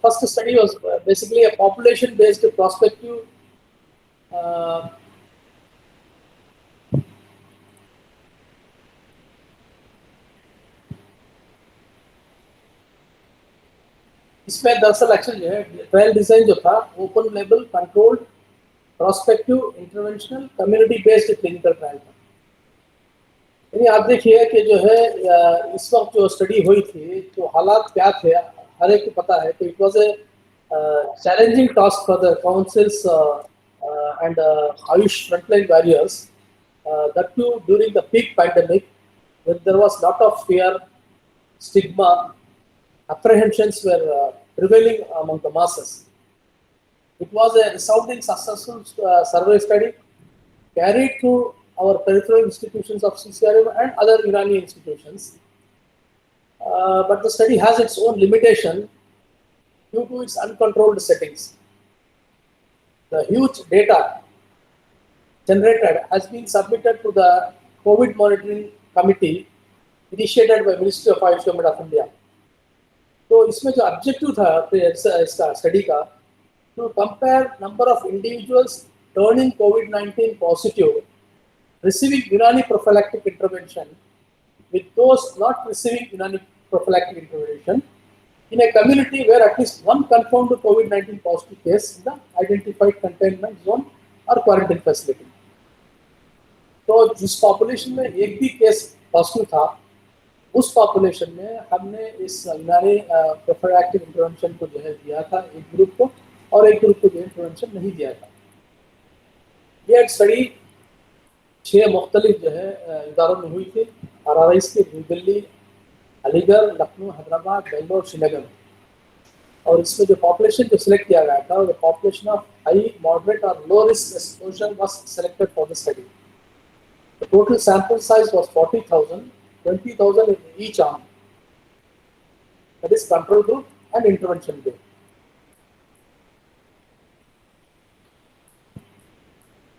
first study was basically a population-based prospective इसमें दरअसल actually जो है ट्रायल डिजाइन जो था open label controlled prospective interventional community based clinical trial था। यानी आप देखिए कि जो है इस वक्त जो स्टडी हुई थी तो हालात क्या थे हर एक को पता है कि it was a challenging task for the councils and Ayush frontline warriors that too during the peak pandemic when there was lot of fear, stigma, apprehensions were prevailing among the masses. It was a resounding successful survey study carried through our peripheral institutions of CCRM and other Irani institutions. But the study has its own limitation due to its uncontrolled settings. The huge data generated has been submitted to the COVID monitoring committee initiated by Ministry of Ayush Government of India. तो इसमें जो objective था इसका study का to compare number of individuals turning COVID-19 positive receiving Unani prophylactic intervention with those not receiving Unani prophylactic intervention in a community where at least one confirmed COVID-19 positive case in the identified containment zone or quarantine facility. तो जिस population में एक भी case positive था उस population में हमने इस यूनानी प्रोफिलैक्टिक इंटरवेंशन को जो है दिया था एक ग्रुप को और एक ग्रुप को जो इंटरवेंशन नहीं दिया था। ये एक स्टडी 6 मुख्तलिफ जो है इदारों में हुई थी RRIs के न्यू दिल्ली, अलीगढ़, लखनऊ, हैदराबाद, बेंगलोर, श्रीनगर और इसमें जो पॉपुलेशन जो सिलेक्ट किया गया था वो पॉपुलेशन ऑफ हाई, मॉडरेट और low risk exposure was selected for the study. The total sample size was 40,000, 20,000 in each arm. That is control group and intervention group.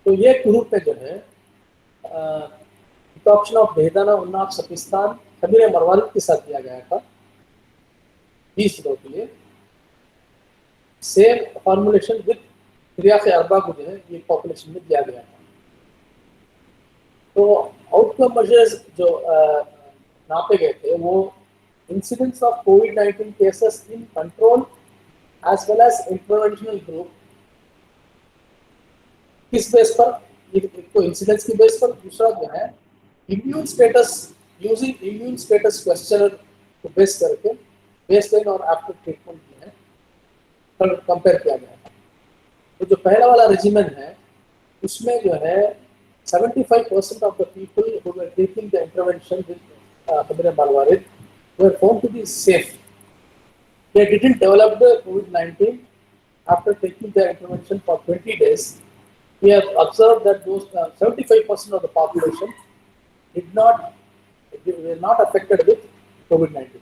तो ये ग्रुप में जो है डिकॉक्शन ऑफ बेदाना, उन्नाब, सपिस्तान, खमीर मरवारिद के साथ दिया गया था 20 दिनों के लिए। सेम फॉर्मुलेशन विद त्रियाक अरबा को जो है ये पॉपुलेशन में दिया गया था। तो आउटकम मेजर्स जो नापे गए थे वो incidence of COVID-19 cases in control as well as interventional group किस बेस पर, एक तो इंसिडेंस की बेस पर, दूसरा जो है immune status using immune status questionnaire को बेस करके बेसलाइन और आफ्टर ट्रीटमेंट जो है कंपेयर किया गया था। तो जो पहला वाला रेजिमेंट है उसमें जो है 75% of the people who were taking the intervention with Khamir Marwarid were found to be safe. They didn't develop the COVID-19 after taking the intervention for 20 days. We have observed that those 75% of the population were not affected with COVID-19.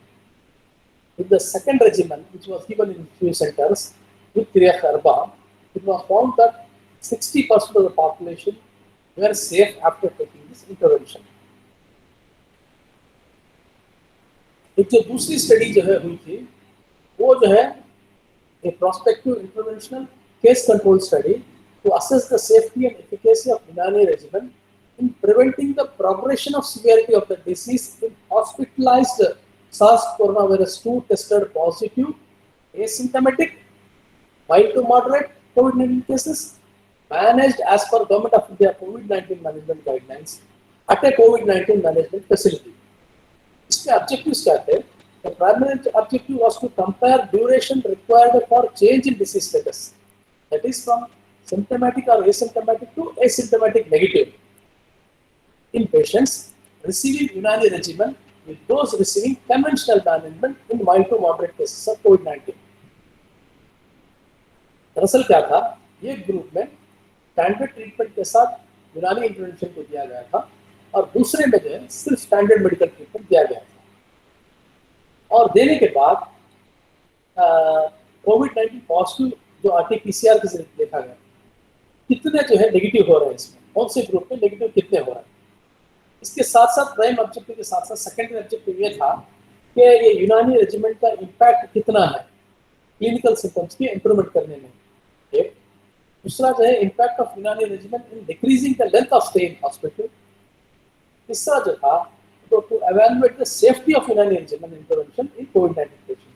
With the second regimen, which was given in few centers with Triac Arba, it was found that 60% of the population were safe after taking this intervention. एक जो दूसरी study जो है हुई थी वो जो है a prospective interventional case control study to assess the safety and efficacy of Unani regimen in preventing the progression of severity of the disease in hospitalized SARS coronavirus 2 tested positive asymptomatic mild to moderate COVID-19 cases managed as per Government of India COVID-19 management guidelines at a COVID-19 management facility. इसके objectives क्या थे? The primary objective was to compare duration required for change in disease status, that is from symptomatic or asymptomatic to asymptomatic negative in patients receiving Unani regimen with those receiving conventional management in mild to moderate cases of COVID-19. दरअसल क्या था, ये group में standard treatment के साथ यूनानी intervention को दिया गया था और दूसरे में जो है सिर्फ स्टैंडर्ड मेडिकल ट्रीटमेंट दिया गया था। और देने के बाद COVID-19 पॉजिटिव जो RT-PCR के जरिए देखा गया कितने जो है नेगेटिव हो रहे हैं, इसमें कौन से ग्रुप में नेगेटिव कितने हो रहे हैं। इसके साथ साथ प्राइम ऑब्जेक्टिव के साथ साथ सेकेंडरी ऑब्जेक्टिव ये था कि ये यूनानी रेजिमेंट का इम्पैक्ट कितना है क्लिनिकल सिम्टम्स की इंप्रूवमेंट करने में। एक दूसरा जो है impact of Unani regimen in decreasing the length of stay in hospital. तीसरा जो था तो to evaluate the safety of Unani regimen intervention in कोविड-19 पेशेंट।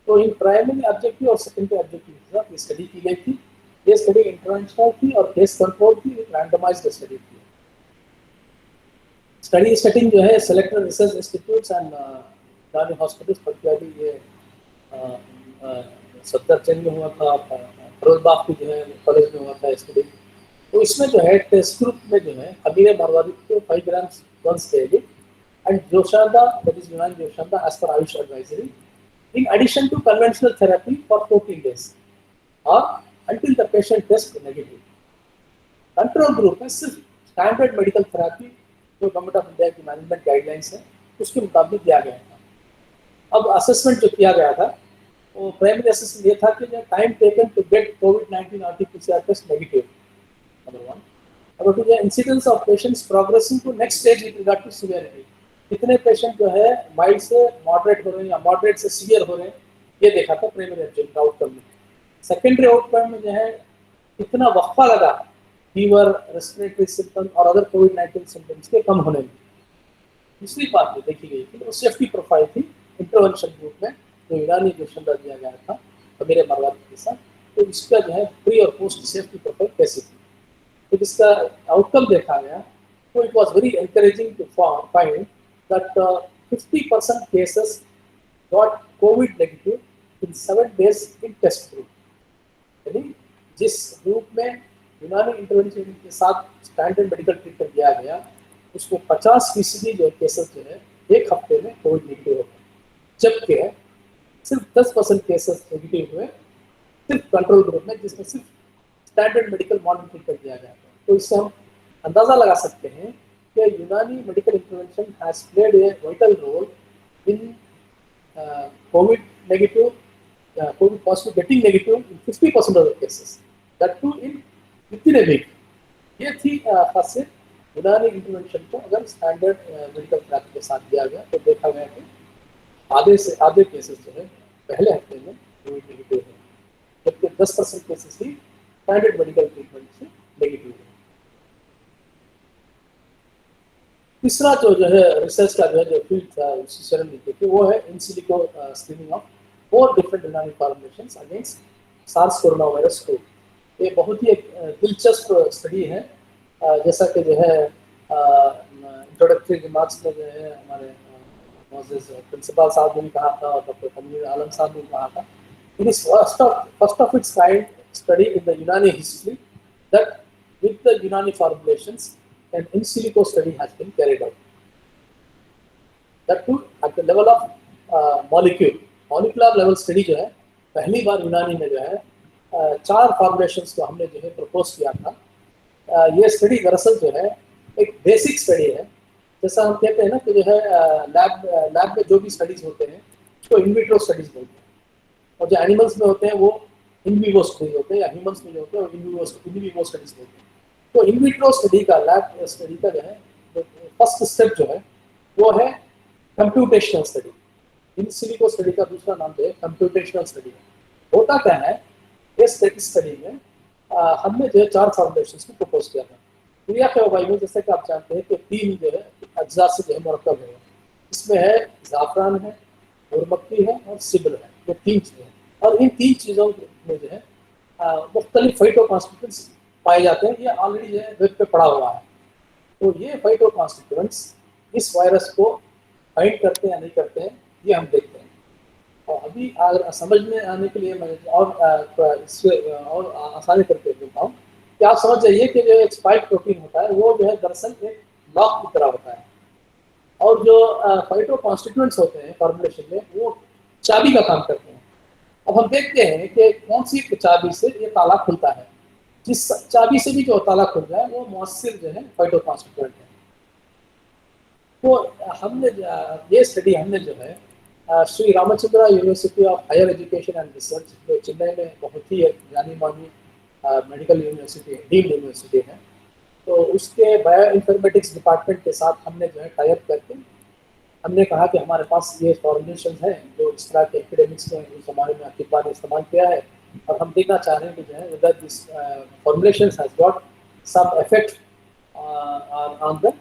तो इन प्राइमरी ऑब्जेक्टिव और सेकेंडरी ऑब्जेक्टिव ये स्टडी की गई थी। ये स्टडी इंटरवेंशनल थी और केस कंट्रोल थी, रैंडमाइज्ड स्टडी थी। स्टडी सेटिंग जो है selected research institutes and Unani hospitals पर भी ये सफदरजंग में हुआ था, फरोजबाग की जो है कॉलेज में हुआ था स्टडी। तो इसमें जो है टेस्ट ग्रुप में जो है अमीर मारवाड़ी को 5 grams once daily and joshanda that is Unani joshanda as per AYUSH advisory in addition to conventional therapy for 14 days or until the patient test negative. Control group में सिर्फ स्टैंडर्ड मेडिकल थेरेपी जो गवर्नमेंट ऑफ इंडिया की मैनेजमेंट गाइडलाइंस है उसके मुताबिक दिया गया था। अब असेसमेंट जो किया गया था वो प्राइमरी असेसमेंट ये था कि टाइम टेकन टू गेट कोविड-19 RT PCR test negative, number 1। Number 2 incidence of patients progressing to next stage with regard to severity. कितने पेशेंट जो है माइल्ड से मॉडरेट हो रहे हैं या मॉडरेट से सीवियर हो रहे हैं, ये देखा था प्राइमरी ऑब्जेक्टिव आउटकम में। सेकेंडरी आउटकम में जो है कितना वक्फा लगा फीवर, रेस्पिरेटरी सिम्टम और अदर कोविड-19 सिम्टम्स के कम होने में। दूसरी बात जो देखी गई थी वो सेफ्टी प्रोफाइल थी इंटरवेंशन ग्रुप में जो यूनानी जोशंदा दिया गया था मेरे मरवादी के साथ। तो इसका जो है प्री और पोस्ट सेफ्टी प्रोफाइल कैसी थी, तो इसका आउटकम देखा गया। तो it was very encouraging to find that 50% cases got COVID negative in 7 days in test group। यानी जिस ग्रुप में यूनानी इंटरवेंशन के साथ स्टैंडर्ड मेडिकल ट्रीटमेंट दिया गया उसको 50% जो केसेस जो है एक हफ्ते में कोविड नेगेटिव हो गए, जबकि सिर्फ 10% केसेस नेगेटिव हुए सिर्फ कंट्रोल ग्रुप में जिसमें सिर्फ स्टैंडर्ड मेडिकल मॉनिटरिंग ट्रीटमेंट दिया गया था। तो इससे हम अंदाजा लगा सकते हैं कि Unani medical intervention has played a vital role in COVID negative COVID positive getting negative in 50% of the cases, that too in within a week. ये थी खासियत यूनानी इंटरवेंशन को अगर स्टैंडर्ड मेडिकल थेरेपी के साथ दिया गया तो देखा गया कि आधे से आधे केसेस जो है पहले हफ्ते में कोविड नेगेटिव है, जबकि 10% केसेस ही स्टैंडर्ड मेडिकल ट्रीटमेंट से नेगेटिव है। तीसरा जो है रिसर्च का जो फील्ड था शरण नीति की वो है in silico screening of 4 different Unani formulations against SARS corona virus को। ये बहुत ही एक दिलचस्प स्टडी है। जैसा कि जो है इंट्रोडक्टरी रिमार्क्स में जो है हमारे प्रिंसिपल साहब ने भी कहा था और डॉक्टर तनवीर आलम साहब ने कहा था, it is first of its kind study in the यूनानी हिस्ट्री दैट विद द यूनानी formulations an in silico study has been carried out. That too at the level of molecular level study जो है पहली बार यूनानी में जो है 4 formulations को हमने जो है प्रपोज किया था। ये स्टडी दरअसल जो है एक बेसिक स्टडी है। जैसा हम कहते हैं ना कि जो है लैब में जो भी स्टडीज होते हैं उसको इन विट्रो स्टडीज बोलते हैं, और जो एनिमल्स में होते हैं वो इन विवो स्टडीज होते हैं, या ह्यूमंस में जो होते हैं वो इन विवो स्टडीज बोलते हैं। तो इन विट्रो स्टडी का लैब स्टडी का जो है फर्स्ट स्टेप जो है वो है computational study. In silico study का दूसरा नाम जो है कंप्यूटेशनल स्टडी। होता क्या है इस स्टडी में हमने जो है 4 फॉर्मुलेशंस को प्रपोज किया था। क्रिया के उपाय में जैसे कि आप जानते हैं कि 3 जो है अज्जा से जो है मरकब है। इसमें है जाफरान है, मधुमक्खी है और सिबल है, ये 3 चीज़ें हैं। और इन 3 चीज़ों में जो है मुख्तलिफ फाइटोकॉन्स्टिट्यूएंट्स पाए जाते हैं। ये ऑलरेडी जो है वेब पे पड़ा हुआ है। तो ये फाइटोकॉन्स्टिट्यूएंट्स इस वायरस को फाइट करते हैं या नहीं करते हैं ये हम देखते हैं। और अभी अगर समझ में आने के लिए मैं और इससे और आसानी करके देता हूँ कि आप समझ जाइए कि जो एक स्पाइक प्रोटीन होता है वो जो है दरअसल एक लॉक की तरह होता है, और जो फाइटोकॉन्स्टिट्यूएंट्स होते हैं फॉर्मुलेशन में वो चाबी का काम करते हैं। अब हम देखते हैं कि कौन सी चाबी से ये ताला खुलता है। जिस चाबी से भी जो ताला खुल जाए वो मौसर जो है फाइटोकॉन्स्टिट्यूएंट है। तो हमने ये स्टडी हमने जो है Shri Ramachandra University of Higher Education and Research जो चेन्नई में बहुत ही जानी मानी मेडिकल यूनिवर्सिटी है, डीम्ड यूनिवर्सिटी है, तो उसके बायो इन्फॉर्मेटिक्स डिपार्टमेंट के साथ हमने जो है टाई अप करके हमने कहा कि हमारे पास ये फॉर्मुलेशन है जो इस तरह के एपिडेमिक्स में उस जमाने में अतिकवा ने इस्तेमाल किया है, और हम देखना चाह रहे हैं कि जो है whether this formulation has got some effect on the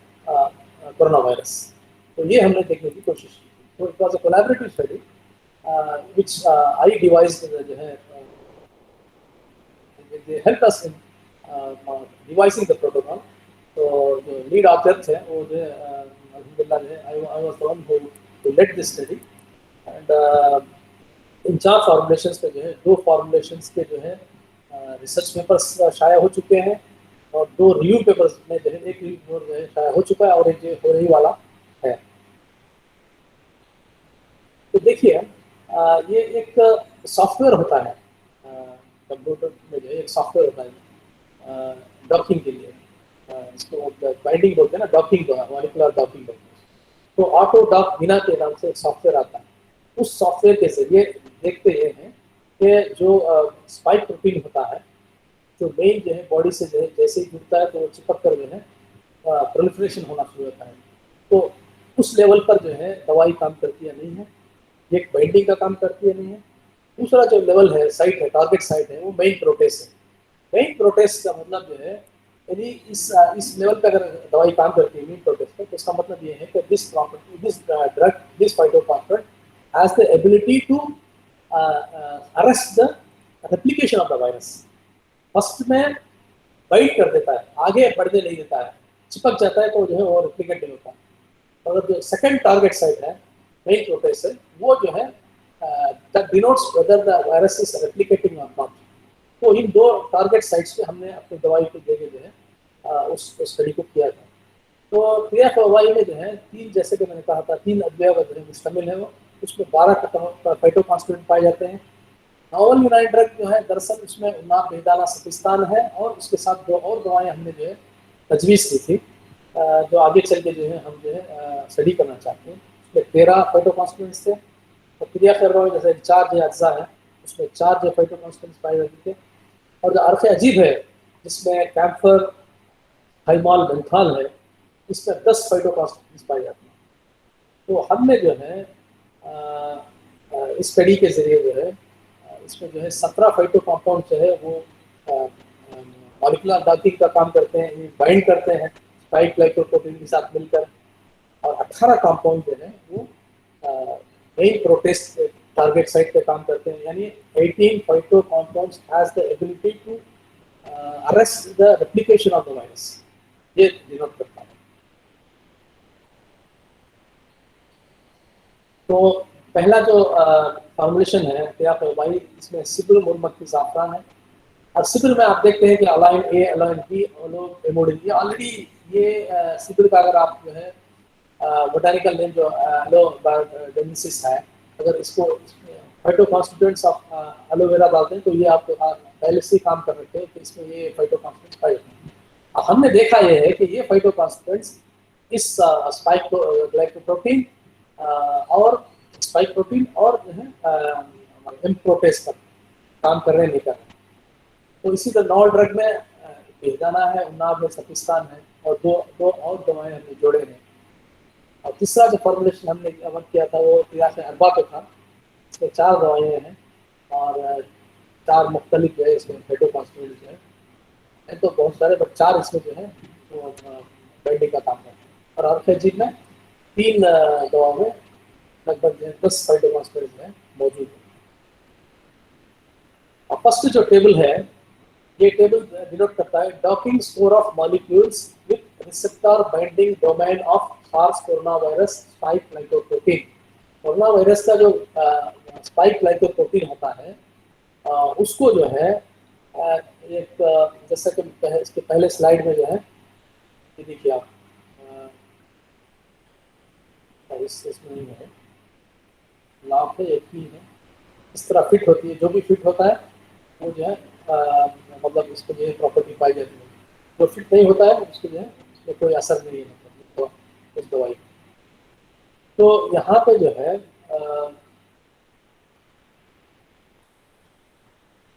corona virus. तो ये हमने देखने की कोशिश की। तो it was a collaborative study which I devised जो है they helped us in devising the protocol। तो जो लीड ऑब्जेक्ट है वो जो है अल्हम्दुलिल्लाह जो है I was the one who led this study. And in 4 formulations पे जो है 2 फॉर्मुलेशंस के जो है रिसर्च पेपर्स शाया हो चुके हैं, और 2 रिव्यू पेपर्स में जो है एक रिव्यू जो है शाया हो चुका है और एक जो हो रही वाला है। तो देखिए ये एक सॉफ्टवेयर होता है, कंप्यूटर में जो है एक सॉफ्टवेयर होता है डॉकिंग के लिए, इसको बाइंडिंग बोलते हैं ना, डॉकिंग मॉलिक्यूलर डॉकिंग बोलते हैं। तो ऑटो डॉक बिना के नाम से एक सॉफ्टवेयर आता है। उस सॉफ्टवेयर के जरिए देखते ये हैं कि जो स्पाइक प्रोटीन होता है जो मेन जो है बॉडी से जो है जैसे ही जुड़ता है तो वो चिपक कर जो है प्रोलिफरेशन होना शुरू होता है। तो उस लेवल पर जो है दवाई काम करती है नहीं है, एक बाइंडिंग का काम करती है नहीं है। दूसरा जो लेवल है साइट है, टारगेट साइट है, वो मेन प्रोटेस है। मेन प्रोटेस का मतलब जो है यदि इस लेवल पे अगर दवाई काम करती है मेन प्रोटेस पे, तो इसका मतलब ये है कि this property this drug this phytophosphate has the ability to arrest the replication of the virus. First में बाइट कर देता है, आगे बढ़ने नहीं देता है, चिपक जाता है तो जो है वो रेप्लिकेट नहीं होता। अगर जो सेकंड टारगेट साइट है मेन प्रोटेस है, वो जो है that denotes whether the virus is replicating or not। तो इन 2 टारगेट साइट्स पे हमने अपनी दवाई को देके जो है उस स्टडी को किया था। तो क्रिया दवाई में जो है 3, जैसे कि मैंने कहा था 3 अवयव जो है मुश्तमिल है वो, उसमें 12 फाइटोकॉन्स्टिट्यूएंट पाए जाते हैं। नॉवल यूनाइट ड्रग जो है दरअसल उसमें उन्नाब बेदाना सतिस्तान है, और उसके साथ 2 और दवाएं हमने जो है तजवीज़ की थी जो आगे चल के जो है हम जो है स्टडी करना चाहते हैं। उसमें 13 फाइटोकॉन्स्टिट्यूएंट्स थे। तो क्रिया कर रहा हूँ जैसे 4 जो अज्जा है उसमें 4 जो फाइटोकॉन्स्टिट्यूएंट्स पाए जाते थे। और जो अर्फ अजीब है जिसमें कैम्फर हाइमॉल बेंथाल है, इसमें 10 फाइटोकॉन्स्टिट्यूएंट्स पाए जाते हैं। तो हमने जो है इस स्टडी के जरिए जो है इसमें जो है 17 फाइटो कंपाउंड जो है वो मॉलिक्यूलर डॉकिंग का काम करते हैं, बाइंड करते हैं स्पाइक ग्लाइकोप्रोटीन के साथ मिलकर, और 18 कंपाउंड जो है वो मेन प्रोटेस्ट टारगेट साइट पे काम करते हैं। यानी 18 phyto compounds has the ability to arrest the replication of the virus, ये डिनोट करता है। तो पहला जो फॉर्मुलेशन है क्रियाफलवाई, इसमें सिबिल मोलमक्खी ज़ाफ़रान है। और सिबिल में आप देखते हैं कि अलाइन ए, अलाइन बी, एमोडिन, ये ऑलरेडी ये सिबिल का अगर आप जो है बोटानिकल नेम जो एलोबायोडेनेसिस है, अगर इसको फाइटोकॉन्स्टिट्यूएंट्स ऑफ एलोवेरा डालते हैं तो ये आप पहले से काम कर रखे हैं कि इसमें ये फाइटोकॉन्स्टिट्यूएंट्स पाए जाते हैं। अब हमने देखा ये है कि ये फाइटोकॉन्स्टिट्यूएंट्स इस स्पाइक ग्लाइकोप्रोटीन और स्पाइक प्रोटीन और जो है एम प्रोटेस पर काम कर रहे हैं, नहीं कर रहे हैं। तो इसी तरह नॉल ड्रग में बेदाना है, उन्नाब में सतिस्तान है, और दो और दवाएं हमने जोड़े हैं। और तीसरा जो फॉर्मुलेशन हमने अमल किया था वो क्रियास अरबा पे था। इसमें 4 दवाएं हैं और 4 मुख्तलिफ जो है इसमें फाइटोकॉन्स्टिट्यूएंट्स जो है तो बहुत सारे, बट 4 इसमें जो है वो बाइंडिंग का काम करते हैं। और अर्फेजिन में 3 दवाओं में लगभग 10 फाइटोकॉन्स्टिट्यूएंट्स में मौजूद है। और फर्स्ट जो टेबल है ये टेबल डिनोट करता है docking score of molecules with receptor binding domain of SARS corona virus spike glycoprotein. Corona virus का जो स्पाइक ग्लाइकोप्रोटीन होता है उसको जो है एक जैसा कि इसके पहले स्लाइड में जो है ये देखिए आप इसमें नहीं है, लाभ है एक ही है, इस तरह फिट होती है, जो भी फिट होता है वो जो है मतलब इसको जो है प्रॉपर्टी पाई जाती है। जो फिट नहीं होता है उसको जो है उसमें कोई असर नहीं है मतलब उस दवाई। तो यहाँ पे जो है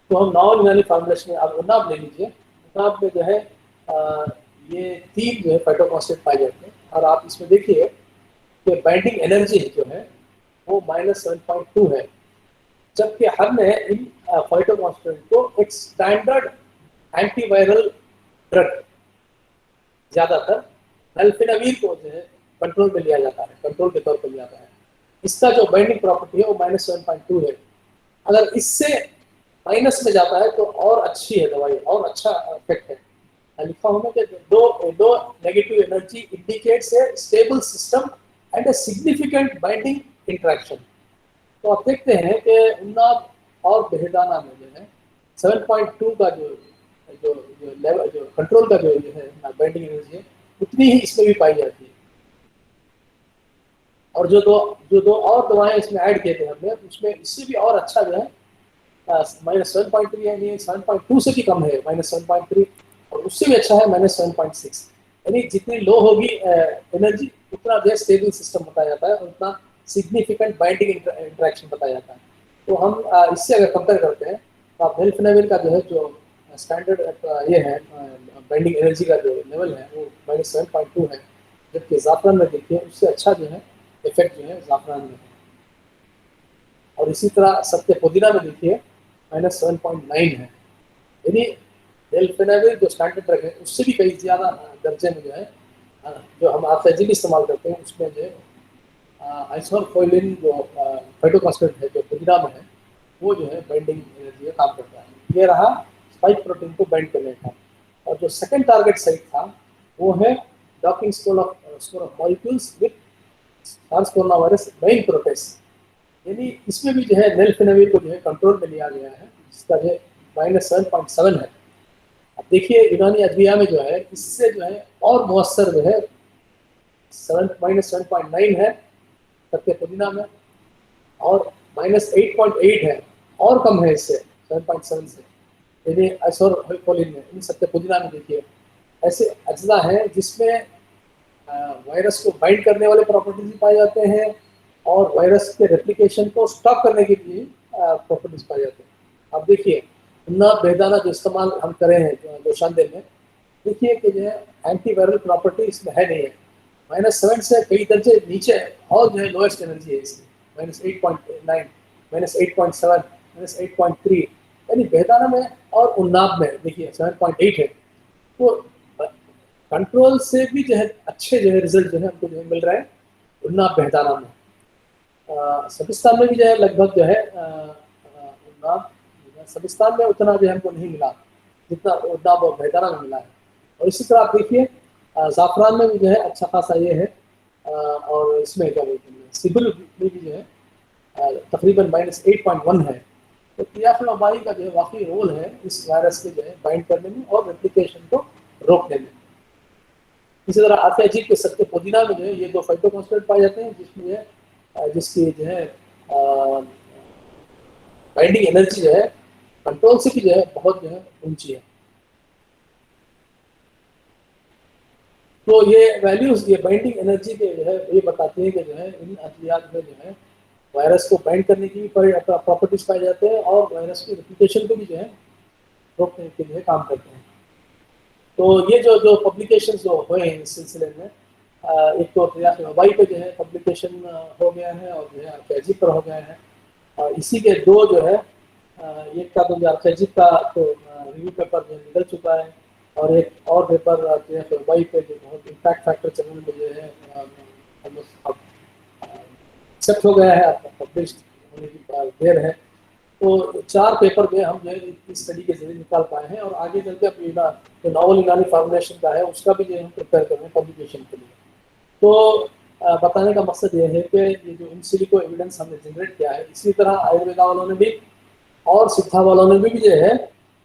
तो हम नॉन यूनानी फॉर्मुलेशन में अब उन्नाब ले लीजिए। उन्नाब में जो है ये 3 जो है फाइटोकॉन्स्टिट्यूएंट पाए जाते हैं। और आप इसमें देखिए कि बाइंडिंग एनर्जी जो है वो -7.2 है, जबकि हमने इन फाइटोकॉन्स्टेंट को एक स्टैंडर्ड एंटीवायरल ड्रग ज्यादातर एल्फिनावीर को जो है कंट्रोल में लिया जाता है, कंट्रोल के तौर पर लिया जाता है। इसका जो बाइंडिंग प्रॉपर्टी है वो -7.2 है। अगर इससे माइनस में जाता है तो और अच्छी है दवाई, और अच्छा इफेक्ट है। लिखा होगा कि दो negative energy indicates a stable system and a significant binding interaction. तो आप देखते हैं कि उन्नाव और बेहदाना में जो है 7.2 का जो जो जो लेवल, जो कंट्रोल का जो है बाइंडिंग एनर्जी है, उतनी ही इसमें भी पाई जाती है। और जो दो और दवाएं इसमें ऐड किए थे हमने, उसमें इससे भी और अच्छा जो है -7.3 यानी 7.2 से भी कम है, -7.3, और उससे भी अच्छा है -7.6। यानी जितनी लो होगी एनर्जी, उतना जो स्टेबल सिस्टम बताया जाता है और उतना सिग्निफिकेंट बाइंडिंग इंटरेक्शन बताया जाता है। तो हम इससे अगर कंपेयर करते हैं तो आप वेल्फिनाविर का जो है, जो स्टैंडर्ड ये है बाइंडिंग एनर्जी का जो लेवल है वो -7.2 है, जबकि जाफरान में देखिए उससे अच्छा जो है इफेक्ट जो है जाफरान में है। और इसी तरह सत्य पुदीना में देखिए -7.9 है। यानी वेल्फिनाविर जो स्टैंडर्ड ड्रग है उससे भी कई ज़्यादा दर्जे में जो है जो हम आर्थेजिक इस्तेमाल करते हैं उसमें जो है आइसोफोलिन जो फाइटोकॉन्स्टेंट है जो पुदीना में है, वो जो है बाइंडिंग एनर्जी का काम करता है। ये रहा स्पाइक प्रोटीन को बाइंड करने का। और जो सेकंड टारगेट साइट था वो है docking score of molecules with SARS corona virus main protease. यानी इसमें भी जो है वेल्फिनाविर को जो है कंट्रोल में लिया गया है, जिसका जो है -7.7 है। अब देखिए यूनानी अद्विया में जो है इससे जो है और मौसर जो है -7.9 है सत्य पुदीना में, और -8.8 है, और कम है इससे 7.7 से, यानी आइसोफोलिन में। इन सत्य पुदीना में देखिए ऐसे अज्जा हैं जिसमें वायरस को बाइंड करने वाले प्रॉपर्टीज भी पाए जाते हैं और वायरस के रेप्लिकेशन को स्टॉप करने के लिए प्रॉपर्टीज पाए जाते हैं। अब देखिए उन्ना बेदाना जो इस्तेमाल हम करें हैं लोशानदेह में, देखिए कि जो है एंटीवायरल प्रॉपर्टी इसमें है नहीं है। -7 से कई दर्जे नीचे और जो है लोएस्ट एनर्जी है इसकी, -8.9, -8.7, -8.3, यानी बेदाना में और उन्नाब में देखिए 7.8 है। तो कंट्रोल से भी जो है अच्छे जो है रिजल्ट जो है हमको जो है मिल रहा है उन्नाब बेदाना में। सबिस्तान में भी जो है लगभग जो है उन्नाब सबिस्तान में उतना जो है हमको नहीं मिला जितना उन्नाब और बेदाना में मिला है। और इसी तरह आप देखिए ज़ाफ़रान में भी जो है अच्छा खासा ये है, और इसमें क्या बोलते हैं सिबिल में भी जो है तकरीबन -8.1 है। तो टियाफिल वबाई का जो है वाकई रोल है इस वायरस के जो है बाइंड करने में और रेप्लिकेशन को रोकने में। इसी तरह आर्थेजिक के सत्य पुदीना में जो है ये दो फाइटोकॉन्स्टेंट पाए जाते हैं, जिसमें जो है जिसकी जो है बाइंडिंग एनर्जी जो है कंट्रोल से भी जो है बहुत जो है ऊंची है। तो ये वैल्यूज, ये बाइंडिंग एनर्जी के जो है ये बताती है कि जो है इन अद्वियात में जो है वायरस को बाइंड करने की भी प्रॉपर्टीज पाए जाते हैं और वायरस की रेप्लिकेशन को भी जो है रोकने के लिए काम करते हैं। तो ये जो पब्लिकेशन जो हुए हैं इस सिलसिले में, एक तो वबाई पे जो है पब्लिकेशन हो गया है और जो है आर्केजिक पर हो गया है। इसी के दो जो है एक का तो आर्केजिक का तो रिव्यू पेपर जो निकल चुका है, और एक और पेपर जो है वबाई पे जो बहुत इम्पैक्ट फैक्टर चैनल में जो है एक्सेप्ट हो गया है, पब्लिश होने की देर है। तो 4 पेपर में हम जो है इस स्टडी के जरिए निकाल पाए हैं, और आगे चल के अपना जो नॉवल यूनानी फॉर्मुलेशन का है उसका भी जो हम प्रिपेयर कर रहे हैं पब्लिकेशन के लिए। तो बताने का मकसद ये है कि ये जो इन सिलिको एविडेंस हमने जनरेट किया है, इसी तरह आयुर्वेदा वालों ने भी और सिद्धा वालों ने भी जो है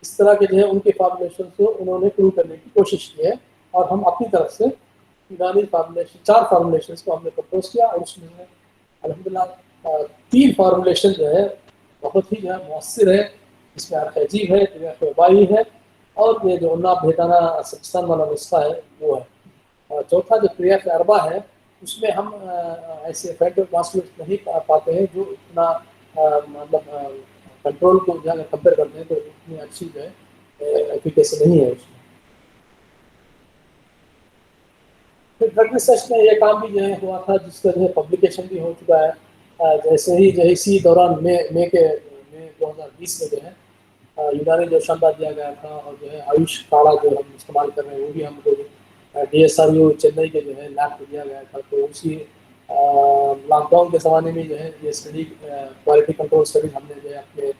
इस तरह के जो है उनके फॉर्मुलेशन को उन्होंने प्रूव करने की कोशिश की है, और हम अपनी तरफ से यूनानी फॉर्मुलेशन 4 फॉर्मुलेशन को हमने प्रपोज किया, और उसमें अल्हम्दुलिल्लाह 3 फॉर्मुलेशन जो है बहुत ही जो है मौसर है। इसमें आर्केजिक है, वबाई है, और ये जो उन्नाब बेदाना सब्स्तान वाला नुस्खा है वो है। और चौथा जो क्रिया के अरबा है उसमें हम ऐसे फैक्टर ट्रांसलेट नहीं पाते हैं जो इतना मतलब कंट्रोल को जो है कंपेयर करते हैं तो इतनी अच्छी जो है एफिकेसी नहीं है उसमें। फिर ड्रग रिसर्च में ये काम भी जो है हुआ था, जिसका जो है पब्लिकेशन भी हो चुका है। जैसे ही जो है इसी दौरान मई 2020 में जो है यूनानी जोशांदा दिया गया था, और जो है आयुष काढ़ा जो हम इस्तेमाल कर रहे हैं वो भी हमको DSRU चेन्नई के जो है लैब को दिया गया था। तो उसी लॉकडाउन के ज़माने में जो है ये स्टडी क्वालिटी कंट्रोल स्टडी हमने जो है अपने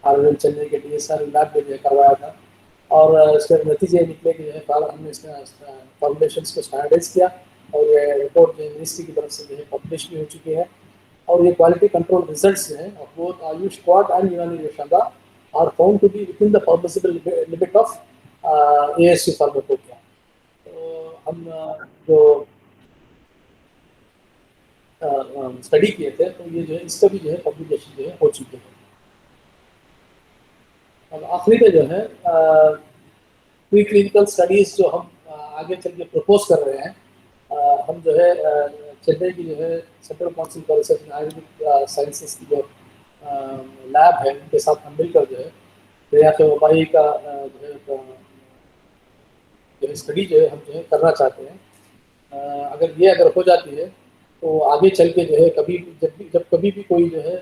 RRL चेन्नई के DSRU लैब में जो है करवाया था। और इसके नतीजे निकले कि जो है हमने इसका फॉर्मुलेशन को स्टैंडर्डाइज किया, और ये रिपोर्ट जो है मिनिस्ट्री की तरफ से जो है पब्लिश भी हो चुकी है। और ये क्वालिटी कंट्रोल रिजल्ट्स जो हैं of both AYUSH Kwath and Unani joshanda are found to be within the permissible limit of ASU pharmacopoeia. तो हम जो स्टडी किए थे, तो ये जो है इसका भी जो है पब्लिकेशन जो है हो चुके हैं। और आखिरी में जो है प्री क्लिनिकल स्टडीज़ जो हम आगे चल के प्रपोज कर रहे हैं, हम जो है चेन्नई की जो है central council for research in Ayurvedic sciences की जो लैब है उनके साथ हम मिलकर जो है दरिया के वबाई का जो है स्टडी जो है हम जो है करना चाहते हैं। अगर हो जाती है तो आगे चल के जो है जब कभी भी कोई जो है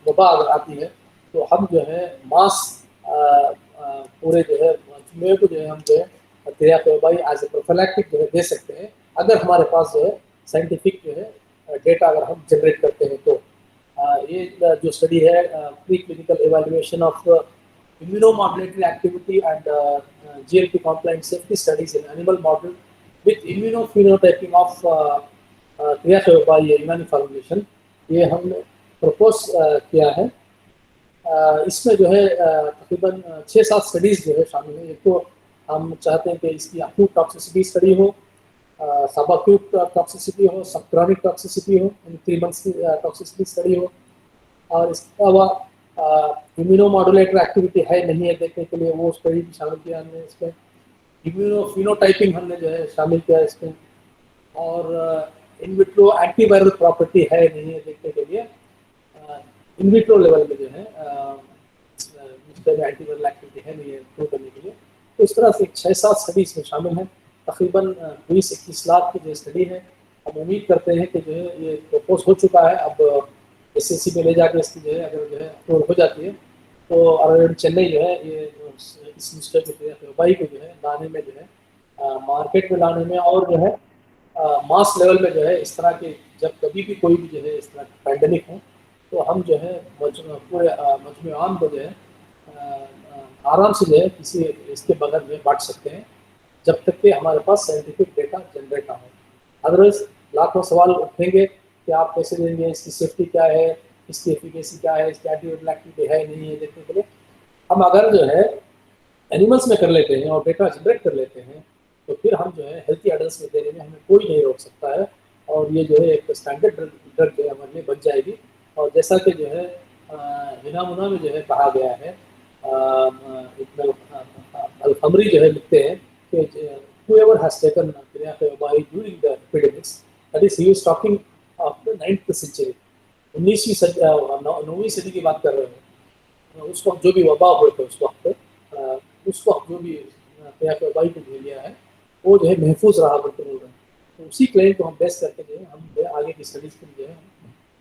वबा अगर आती है, तो हम जो है मास पूरे जो है जिम्मे को जो है हम जो है दरिया के वबाई एज ए प्रोफिलैक्टिक जो है दे सकते हैं, अगर हमारे पास जो है साइंटिफिक जो है डेटा अगर हम जनरेट करते हैं। तो ये जो स्टडी है pre clinical evaluation of immunomodulatory activity and GLP compliant safety studies in animal model with immunophenotyping of क्रियाशय by यूनानी फॉर्मुलेशन, ये हमने प्रपोज किया है। इसमें जो है तकरीबन 6-7 स्टडीज़ जो है शामिल है। एक तो हम चाहते हैं कि इसकी अक्यूट टॉक्सिसिटी स्टडी हो, सब अक्यूट टॉक्सिसिटी हो, सब क्रॉनिक टॉक्सिसिटी हो, इन 3 मंथ्स की टॉक्सिसिटी स्टडी हो। और इसके अलावा इम्यूनोमॉड्यूलेटर एक्टिविटी है नहीं है देखने के लिए, वो स्टडी भी शामिल किया हमने इसमें। इम्यूनोफिनोटाइपिंग हमने जो है शामिल किया इसमें। और इन विट्रो एंटीवायरल प्रॉपर्टी है नहीं है देखने के लिए इन विट्रो लेवल में जो है एंटीवायरल एक्टिविटी है नहीं है प्रूव करने के लिए। तो इस तरह से 6-7 स्टडी इसमें शामिल हैं। तकरीबन 20-21 लाख की जो स्टडी है। हम उम्मीद करते हैं कि जो है ये प्रपोज हो चुका है, अब SSC में ले जाके इसकी जो है अगर जो है अप्रूव हो जाती है, तो RRL चेन्नई जो है ये इस मिस्टर को वबाई को जो है लाने में जो है मार्केट में लाने में, और जो है मास लेवल में जो है इस तरह के जब कभी भी कोई भी जो है इस तरह की पैंडमिक हो, तो हम जो है पूरे मजमू आम को जो है आराम से जो है किसी इसके बगैर में बांट सकते हैं, जब तक कि हमारे पास साइंटिफिक डेटा जनरेट ना हो। अदरवाइज लाखों सवाल उठेंगे कि आप कैसे देंगे, इसकी सेफ्टी क्या है, इसकी एफिकेसी क्या है, इसकी एंटीवायरल एक्टिविटी है नहीं है देखने के लिए। हम अगर जो है एनिमल्स में कर लेते हैं और डेटा जनरेट कर लेते हैं, तो फिर हम जो है हेल्थी एडल्ट्स में देने में हमें कोई नहीं रोक सकता है, और ये जो है एक स्टैंडर्ड ड्रग जो है हमारे लिए बन जाएगी। और जैसा कि जो है हिनामुना में जो है कहा गया है, अल-खमरी जो है लिखते हैं कि whoever has taken by during the epidemics, that is he was talking of the 9th century, 9वीं सदी की बात कर रहे हैं। उस वक्त जो भी वबा हुए थे उस वक्त जो भी वबाई को झेल लिया है, वो जो है महफूज रहा बिल्कुल बोल रहे हैं। तो उसी क्लेम को हम बेस करके जो है हम जो है आगे की स्टडीज़ के लिए जो है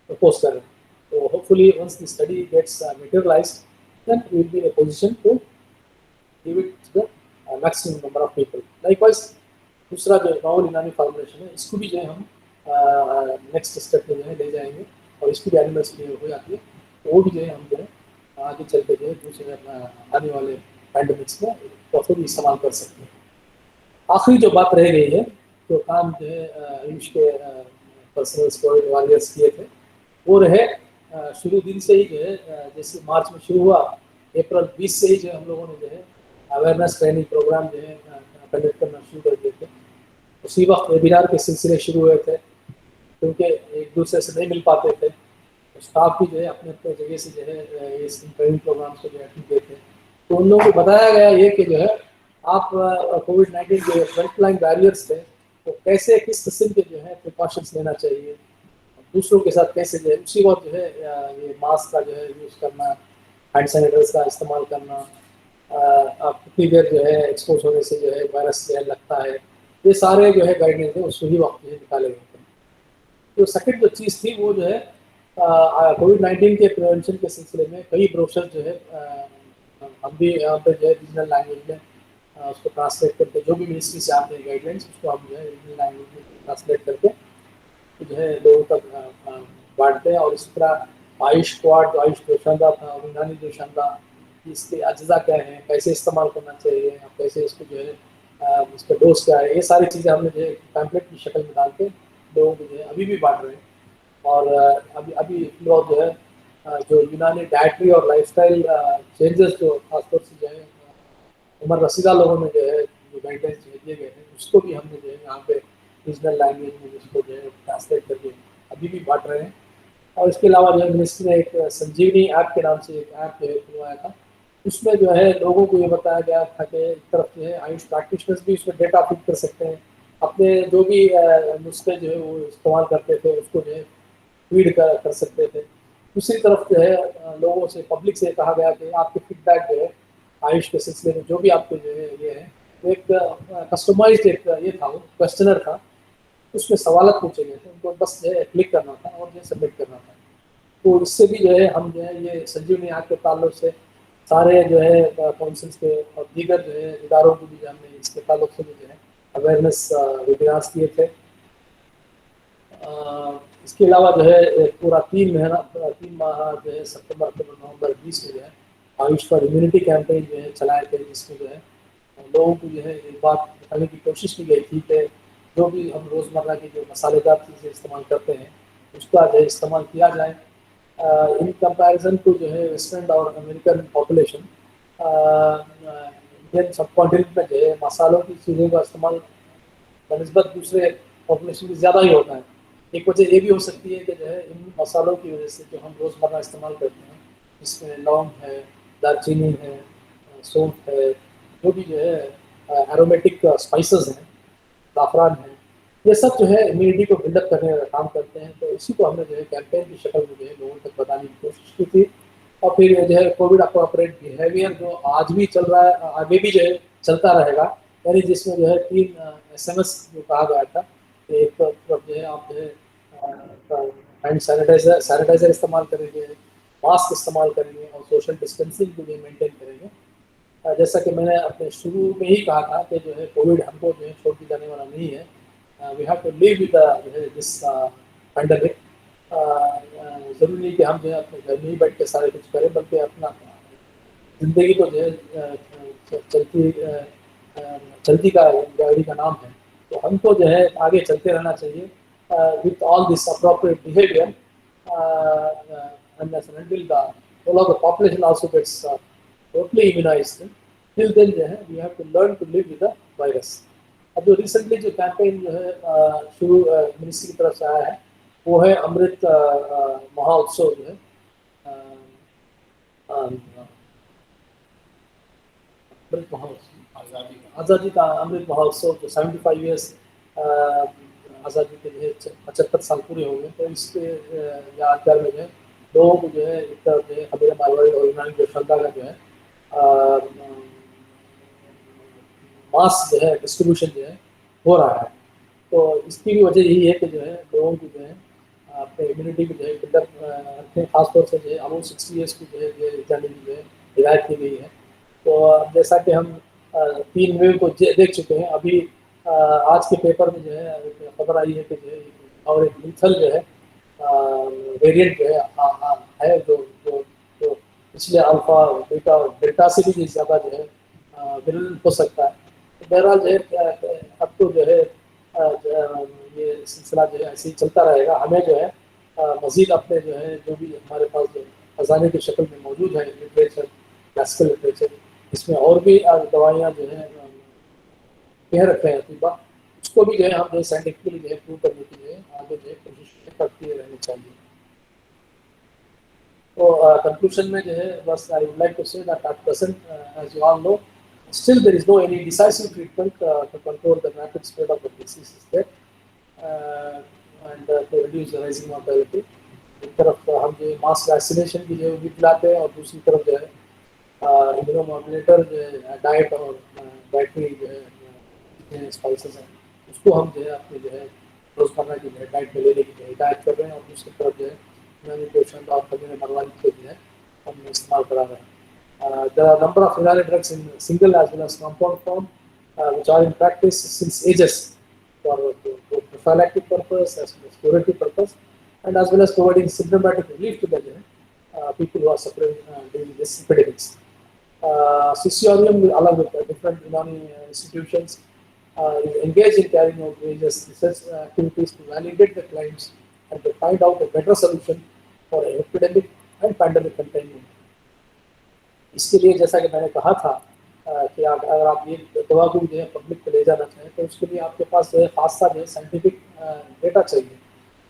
प्रपोज कर रहे हैं। तो hopefully once the study gets materialised, then we will be in a position to give it to the maximum number of people. Likewise, दूसरा जो नॉवल यूनानी फॉर्मुलेशन है, इसको भी जो है हम नेक्स्ट स्टेप में जो है ले जाएंगे, और इसकी भी एनिमल्स की हो जाती है, तो वो भी जो है हम जो है आगे चल के जो है दूसरे आने वाले पैंडेमिक्स में काफ़ी भी इस्तेमाल कर सकते हैं। आखिरी जो बात रह गई है, तो काम जो है आयुष के पर्सनल स्टोरेज वॉरियर्स किए थे, वो रहे शुरू दिन से ही जो है जैसे मार्च में शुरू हुआ, अप्रैल 20 से ही जो हम लोगों ने जो है अवेयरनेस ट्रेनिंग प्रोग्राम जो है कंडक्ट करना शुरू कर दिए थे। उसी वक्त वेबिनार के सिलसिले शुरू हुए थे, क्योंकि एक दूसरे से नहीं मिल पाते थे। स्टाफ भी जो है अपने अपने जगह से जो है इस ट्रेनिंग प्रोग्राम को जो है अटेंड थे। तो उन लोगों को बताया गया ये कि जो है आप कोविड-19 जो फ्रंट लाइन बैरियर्स थे, तो कैसे किस किस्म के जो है प्रिकॉशंस लेना चाहिए, दूसरों के साथ कैसे जो है उसी वक्त जो है ये मास्क का जो है यूज़ करना, हैंड सैनिटाइजर का इस्तेमाल करना, आप कितनी देर जो है एक्सपोज होने से जो है वायरस जो है लगता है, ये सारे जो है गाइडलाइंस है उसी वक्त जो है निकाले गए थे। तो सेकंड जो चीज़ थी वो जो है कोविड-19 के प्रिवेंशन के सिलसिले में कई ब्रोशर जो है हम भी यहाँ पे जो है रीजनल लैंग्वेज में उसको ट्रांसलेट करके जो भी मिनिस्ट्री से आते हैं गाइडलाइंस उसको हम जो है रीजनल लैंग्वेज में ट्रांसलेट करके तो जो है लोगों तक बांटते हैं। और इस तरह आयुष क्वाड, जो आयुष जोशांदा था और यूनानी जोशांदा, इसके अज्जा क्या है, कैसे इस्तेमाल करना चाहिए, कैसे इसको जो है इसका डोज क्या है, ये सारी चीज़ें हमने जो है पैम्पलेट की शक्ल में डाल के लोगों को जो है अभी भी बांट रहे हैं। और अभी अभी फिलहाल जो है जो यूनानी डाइटरी और लाइफस्टाइल चेंजेस जो खासतौर से जो है उमर रसीदा लोगों में जो है जो गाइडलाइंस दिए गए हैं उसको भी हमने जो है यहाँ पे रीजनल लैंग्वेज में उसको जो है ट्रांसलेट करके अभी भी बांट रहे हैं। और इसके अलावा जो है मिनिस्ट्री ने एक संजीवनी ऐप के नाम से एक ऐप जो है खुलवाया था। उसमें जो है लोगों को ये बताया गया था कि एक तरफ जो है आयुष प्रैक्टिशनर्स भी उसमें डेटा फीड कर सकते हैं, अपने जो भी नुस्खे जो है वो इस्तेमाल करते थे उसको जो है फीड कर सकते थे। दूसरी तरफ जो है लोगों से, पब्लिक से कहा गया कि आपके फीडबैक जो है आयुष के सिलसिले में जो भी आपके जो है ये है, वो एक कस्टमाइज्ड एक ये था, वो क्वेश्चनर था, उसमें सवाल पूछे गए थे, उनको बस जो है क्लिक करना था और जो है सबमिट करना था। तो इससे भी जो है हम जो है ये संजीवनी ऐप के ताल्लुक से सारे जो है काउंसिल्स के और दीगर जो है इदारों को भी हमने इसके ताल्लुक से भी जो है अवेयरनेस वेबिनार्स किए थे। इसके अलावा जो है पूरा 3 माह जो है सितंबर, अक्टूबर, नवंबर 20 में जो है आयुष फॉर इम्यूनिटी कैंपेन जो है चलाए थे, जिसमें जो है लोगों को जो है एक बात बताने की कोशिश की गई थी कि जो भी हम रोज़मर्रा की जो मसालेदार चीज़ें इस्तेमाल करते हैं उसका जो है इस्तेमाल किया जाए। इन कंपैरिजन टू जो है वेस्टर्न और अमेरिकन पॉपुलेशन, इंडियन सब कॉन्टिनेंट में जो है मसालों की चीज़ों का इस्तेमाल बनिस्बत दूसरे पॉपुलेशन की ज़्यादा ही होता है। एक वजह ये भी हो सकती है कि जो है इन मसालों की वजह से जो हम रोज़मर्रा इस्तेमाल करते हैं, इसमें लौंग है, दालचीनी है, सौंफ है, जो भी जो है एरोमेटिक स्पाइसेस हैं, ज़ाफ़रान है, ये सब जो है इम्यूनिटी को बिल्डअप करने का काम करते हैं। तो इसी को हमने जो है कैंपेन की शक्ल में जो है लोगों तक बताने की कोशिश की थी। और फिर जो है कोविड अप्रोप्रिएट बिहेवियर जो आज भी चल रहा है, आगे भी जो है चलता रहेगा, यानी जिसमें जो है 3 एसएमएस जो कहा गया था कि एक तरफ जो है आप जो है हैंड सैनिटाइज़र इस्तेमाल करेंगे, मास्क इस्तेमाल करेंगे और सोशल डिस्टेंसिंग को जो है मेंटेन करेंगे। जैसा कि मैंने अपने शुरू में ही कहा था कि जो है कोविड हमको जो है छोड़ के जाने वाला नहीं है। We have to live with जो है दिस पैंडेमिक। ज़रूरी नहीं कि हम जो है अपने घर में ही बैठ के सारे कुछ करें, बल्कि अपना ज़िंदगी तो जो है चलती का गाड़ी का नाम है, तो हमको जो है आगे चलते रहना चाहिए with all this appropriate behaviour unless and until the whole of the population also gets totally immunized. Till then जो है we have to learn to live with the virus. अब जो रिसेंटली जो कैंपेन जो है शुरू मिनिस्ट्री की तरफ से आया है वो है अमृत महोत्सव जो है अमृत महोत्सव, आज़ादी का अमृत महोत्सव जो 75 ईयर्स आज़ादी के जो है 75 साल पूरे हो गए। तो इसके यादगार में जो है लोगों को जो है एक तरफ जो है हबीर मारवाड़ी और यूनानी जोशांदा का जो है मास जो है डिस्ट्रीब्यूशन जो है हो रहा है। तो इसकी भी वजह यही है कि जो है लोगों की जो है अपने इम्यूनिटी को जो है बिल्डअप रखें, खासतौर से जो है अबाउट 60 ईयर्स की जो है जाने की जो है हिदायत की गई है। तो जैसा कि हम 3 वेव को देख चुके हैं, अभी आज के पेपर में जो है खबर आई है कि जो है और एक लीथल जो है वेरिएंट जो है जो जो जो पिछले अल्फा, बीटा और डेल्टा से भी ज़्यादा जो है विरल हो सकता है। तो बहरहाल जो है अब तो जो है ये सिलसिला जो है ऐसे ही चलता रहेगा। हमें जो है मज़ीद अपने जो है जो भी हमारे पास जो खजाने की शक्ल में मौजूद है लिटरेचर, क्लासिकल लिटरेचर, इसमें और भी दवाइयाँ जो है कह रखे हैं अतीबा, उसको भी जो है हम जो है साइंटिफिकली जो है प्रूव करने की जो है आगे जो है कोशिश करते रहनी चाहिए। तो कंक्लूजन में जो है बस I would like to say that at present as you all know still there is no any decisive treatment to control the rapid spread of the disease is there and to reduce the rising mortality. एक तरफ हम जो mass vaccination की जो भी दिलाते हैं और दूसरी तरफ जो है इम्यूनोमॉड्यूलेटर जो है डाइट और डाइटरी जो है स्पाइसेस हैं उसको हम जो है अपने जो है रोजमर्रा की जो है डाइट में लेने की जो है हिदायत कर रहे हैं, और दूसरी तरफ जो है यूनानी और कम्युनिटी मरवानी को जो है हम इस्तेमाल करा रहे हैं. There are a number of inhaled drugs in single as well as compound form, which are in practice since ages for prophylactic purpose as well as curative purpose, and as well as providing symptomatic relief to the people who are suffering during this epidemics. CCRM, along with different Unani institutions, is engaged in carrying out various research activities to validate the claims and to find out a better solution for epidemic and pandemic containment. इसके लिए जैसा कि मैंने कहा था कि अगर आप ये दवा को जो है पब्लिक को ले जाना चाहें तो उसके लिए आपके पास जो है खासा जो है साइंटिफिक डेटा चाहिए.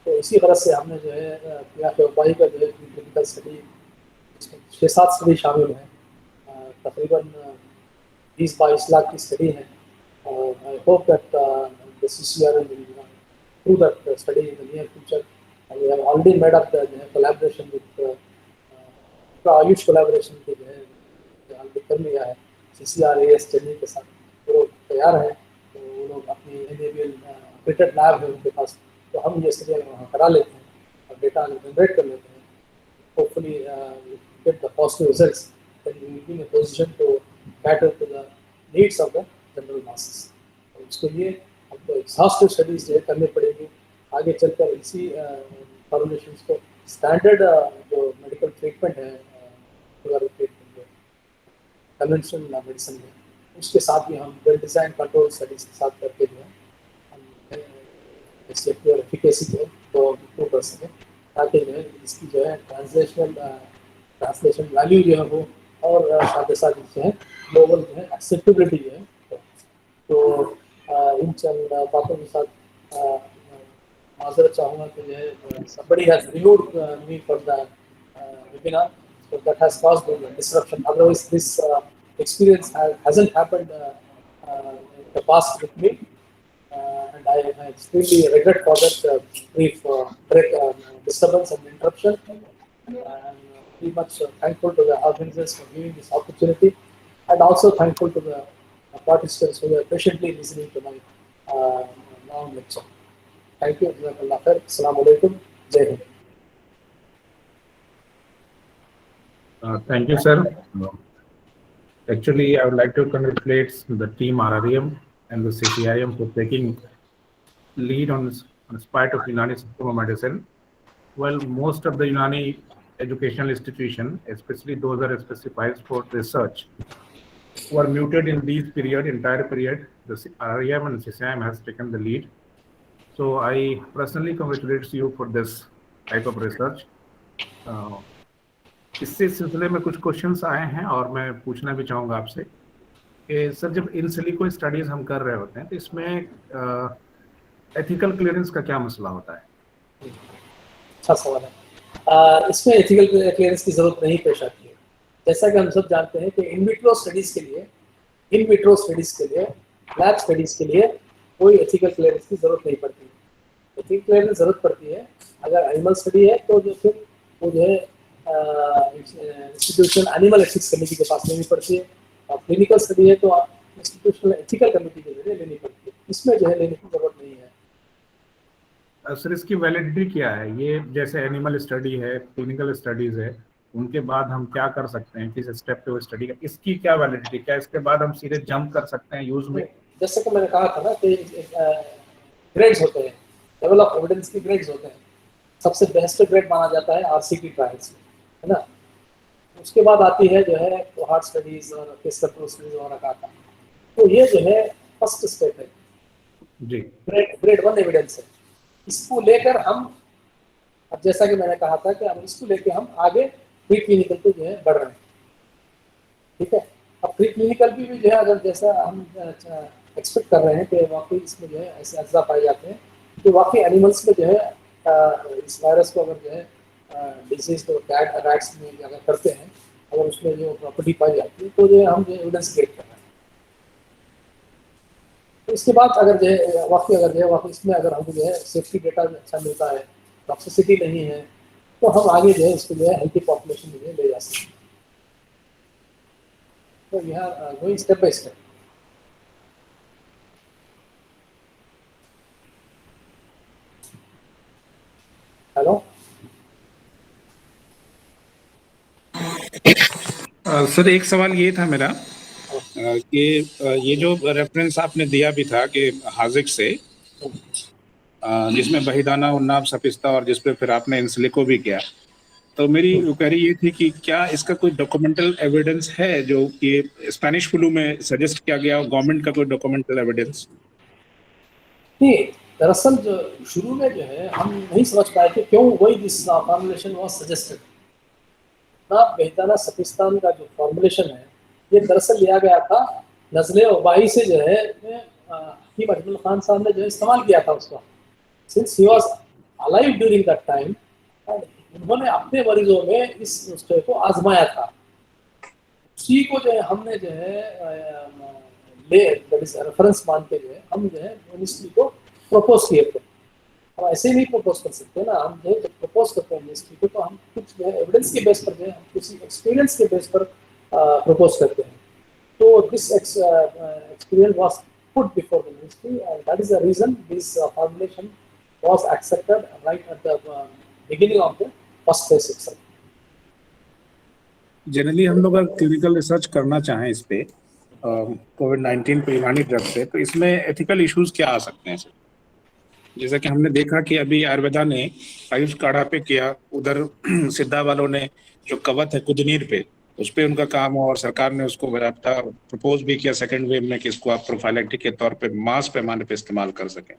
तो इसी तरह से हमने जो है किया कि उपाय का जो है क्लिनिकल स्टडी, इसमें 6-7 स्टडी शामिल हैं, तकरीबन 20-22 लाख की स्टडी है. I hope that the CCRM will through that study in the near future. We have already made up the collaboration with Ayush collaboration के जो है ऑलरेडी कर लिया है CCRAS चेन्नई के साथ. वो लोग तैयार है, तो वो लोग अपनी एनएबीएल ऑपरेटेड लैब है उनके पास, तो हम ये स्टडी वहाँ करा लेते हैं और डेटा जनरेट कर लेते हैं. Hopefully get the positive results, then we will be in a position to cater to the needs of the general masses. और उसके लिए हमको एग्जॉस्टिव स्टडीज जो है करनी पड़ेगी. आगे चलकर इसी फॉर्मुलेशंस को स्टैंडर्ड जो मेडिकल ट्रीटमेंट है, ट्रीटमेंट कन्वेंशनल मेडिसिन में, उसके साथ ही हम वेल डिजाइन कंट्रोल स्टडीज के साथ करके जो है हम सेफ्टी और एफिकेसी को इम्प्रूव कर सकें, ताकि जो है इसकी जो है ट्रांसलेशन वैल्यू जो है वो और साथ ही साथ जो है ग्लोबल जो है एक्सेप्टेबिलिटी जो है. तो इन चंद बातों के साथ माजरत चाहूँगा कि जो है somebody has removed me from the webinar, so that has caused a disruption. Otherwise, this experience hasn't happened in the past with me, and I extremely regret for that brief disturbance and interruption. I'm very much thankful to the organizers for giving this opportunity, and also thankful to the participants who are patiently listening to my long lecture. Thank you. Assalamu alaikum. Jai Hind. Thank you, sir. Actually, I would like to congratulate the team RRM and the CCIM for taking lead on spite of Unani system of medicine. Well, most of the Unani educational institutions, especially those that are specified for research, were muted in this entire period. The RRM and CCIM has taken the lead. So I personally congratulate you for this type of research. इससे सिलसिले में कुछ questions आए हैं और मैं पूछना भी चाहूँगा आपसे कि सर, जब इन सिलिको स्टडीज हम कर रहे होते हैं तो इसमें एथिकल क्लियरेंस का क्या मसला होता है? अच्छा सवाल है. इसमें एथिकल क्लियरेंस की जरूरत नहीं पेश आती है. जैसा कि हम सब जानते हैं कि इन विट्रो स्टडीज के लिए लैब स्टडीज के लिए कोई एथिकल क्लियरेंस की जरूरत नहीं पड़ती है. एथिकल क्लियरेंस जरूरत पड़ती है अगर एनिमल स्टडी है, तो जो फिर वो जो है इंस्टीट्यूशनल एनिमल एथिक्स कमेटी के पास लेनी पड़ती है, और क्लिनिकल स्टडी है तो इंस्टीट्यूशनल एथिकल कमेटी के जरिए लेनी पड़ती है. इसमें जो है लेने की जरूरत नहीं है. सर, इसकी वैलिडिटी क्या है? ये जैसे एनिमल स्टडी है, क्लिनिकल स्टडीज है, उनके बाद हम क्या कर सकते हैं, किस स्टेप पे वो स्टडी का, इसकी क्या वैलिडिटी? क्या इसके बाद हम सीधे जंप कर सकते हैं यूज में? जैसे कि मैंने कहा था ना कि ग्रेड्स होते हैं, लेवल ऑफ एविडेंस के ग्रेड्स होते हैं. सबसे बेस्ट ग्रेड माना जाता है RCT ट्रायल्स में, है ना. उसके बाद आती है जो है कोहॉर्ट स्टडीज और केस कंट्रोल स्टडीज वगैरह का आता है. तो ये जो है फर्स्ट स्टेप है जी, ग्रेड 1 एविडेंस है. इसको लेकर हम, अब जैसा कि मैंने कहा था कि अब इसको लेकर हम आगे प्री क्लिनिकल पे जो है बढ़ रहे हैं. ठीक है. अब प्री क्लिनिकल भी जो है अगर जैसा हम एक्सपेक्ट कर रहे हैं कि वाकई इसमें जो है ऐसे अज्जा पाए जाते हैं कि वाकई एनिमल्स में जो है इस वायरस को अगर जो है डिजीज तो कैट रैट्स में अगर करते हैं, अगर उसमें जो प्रॉपर्टी पाई जाती है, तो जो है हम जो एविडेंस क्रिएट कर रहे हैं. तो इसके बाद अगर जो है वाकई इसमें अगर हमको जो है सेफ्टी डेटा अच्छा मिलता है, टॉक्सिसिटी नहीं है, तो हम आगे जो है इसको जो है हेल्थी पॉपुलेशन में ले जा सकते हैं. तो यहाँ going step by step. Sir एक सवाल ये था मेरा कि ये जो रेफरेंस आपने दिया भी था कि हाजिक से जिसमें बहिदाना, उन्नाव, सपिस्ता और जिसपे फिर आपने इंसलिको भी किया, तो मेरी क्वेरी ये थी कि क्या इसका कोई डॉक्यूमेंटल एविडेंस है जो कि स्पेनिश फ्लू में सजेस्ट किया गया, गवर्नमेंट का कोई डॉक्यूमेंटल एविडेंस? नहीं, दरअसल जो शुरू में जो है हम नहीं समझ पाए थे क्यों वही दिस फॉर्मुलेशन वाज सजेस्टेड। ना बेहताना सपिस्तान का जो फॉर्मुलेशन है ये दरअसल लिया गया था नज़ले वबाई से जो है हकीम अजमल खान साहब ने जो इस्तेमाल किया था उसका, since he was alive during that time, उन्होंने अपने मरीजों में इस नुस्खे को आजमाया था। उसी को जो है हमने जो है ले रेफरेंस मान के जो है हम जो है मिनिस्ट्री को प्रपोज किए थे। हम ऐसे ही नहीं प्रपोज कर सकते ना, हम जो प्रपोज करते हैं मिनिस्ट्री को तो हम कुछ जो है एविडेंस के बेस पर जो है हम किसी एक्सपीरियंस के बेस पर प्रपोज करते हैं। तो this experience was put before the ministry and that is the reason this formulation was accepted right at the beginning of the first phase itself. Generally हम लोग अगर क्लिनिकल रिसर्च करना चाहें इस पे कोविड-19 पे यूनानी ड्रग से, तो इसमें एथिकल इश्यूज क्या आ सकते हैं सर? जैसा कि हमने देखा कि अभी आयुर्वेदा ने आयुष काढ़ा पे किया, उधर सिद्धा वालों ने जो कवच है कुदनीर पे, उस पे उनका काम हुआ और सरकार ने उसको बराबर प्रपोज भी किया सेकंड वेव में कि इसको आप प्रोफाइलैक्टिक के तौर पे मास पैमाने पे इस्तेमाल कर सकें।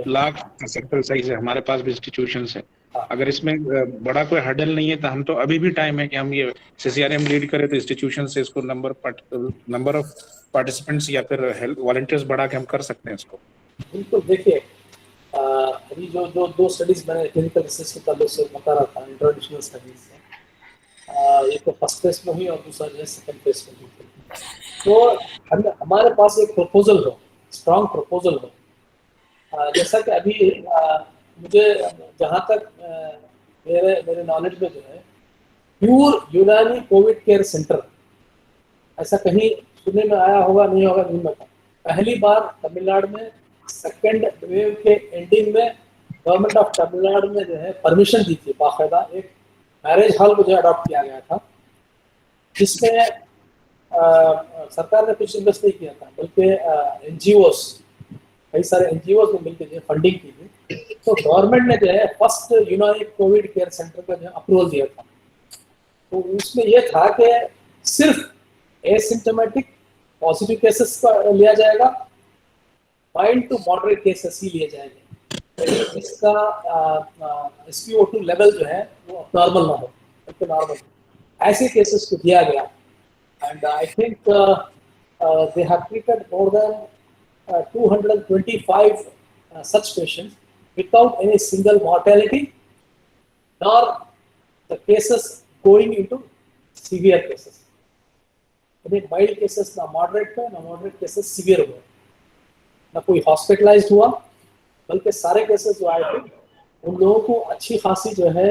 लाख सैंपल साइज है, हमारे पास भी इंस्टीट्यूशंस है। अगर इसमें बड़ा कोई हर्डल नहीं है तो हम तो अभी भी टाइम है कि हम ये सीसीआरएम लीड करें तो इंस्टीट्यूशन से इसको नंबर ऑफ पार्टिसिपेंट्स या फिर हेल्थ वॉलंटियर्स बढ़ा के हम कर सकते हैं इसको। बिल्कुल, देखिए अभी जो जो दो स्टडीज मैंने क्लिनिकल रिसर्च के ताल्लुक से बता रहा था, इंटरनेशनल स्टडीज से, एक तो फर्स्ट फेज में हुई और दूसरा जो है सेकंड फेज में हुई। तो हमारे पास एक प्रपोजल हो, स्ट्रॉन्ग प्रपोजल हो, जैसा कि अभी मुझे जहाँ तक मेरे मेरे नॉलेज में जो है प्योर यूनानी कोविड केयर सेंटर ऐसा कहीं सुनने में आया होगा नहीं होगा नहीं पता। पहली बार तमिलनाडु में सेकेंड वेव के एंडिंग में गवर्नमेंट ऑफ तमिलनाडु में जो है परमिशन दी थी, बाकायदा एक मैरिज हॉल को जो अडॉप्ट किया गया था, जिसमें सरकार ने कुछ इन्वेस्ट नहीं किया था बल्कि एनजीओस, कई सारे एनजीओस ने मिलकर जो फंडिंग की थी। तो गवर्नमेंट ने जो है फर्स्ट यूनानी कोविड केयर सेंटर का जो अप्रूवल दिया था। तो उसमें यह था कि सिर्फ एसिम्टोमेटिक पॉजिटिव केसेस का लिया जाएगा, माइल्ड टू मॉडरेट केसेस ही लिए जाएंगे, इसका SpO2 लेवल जो है वो नॉर्मल ना हो, तो नॉर्मल ऐसे केसेस को दिया गया। And I think they have treated more than 225 such patients without any single mortality nor the cases going into severe cases. Mild cases ना मॉडरेट में, ना मॉडरेट केसेस सीवियर हुए, ना कोई हॉस्पिटलाइज्ड हुआ, बल्कि सारे केसेस जो आए थे उन लोगों को अच्छी खासी जो है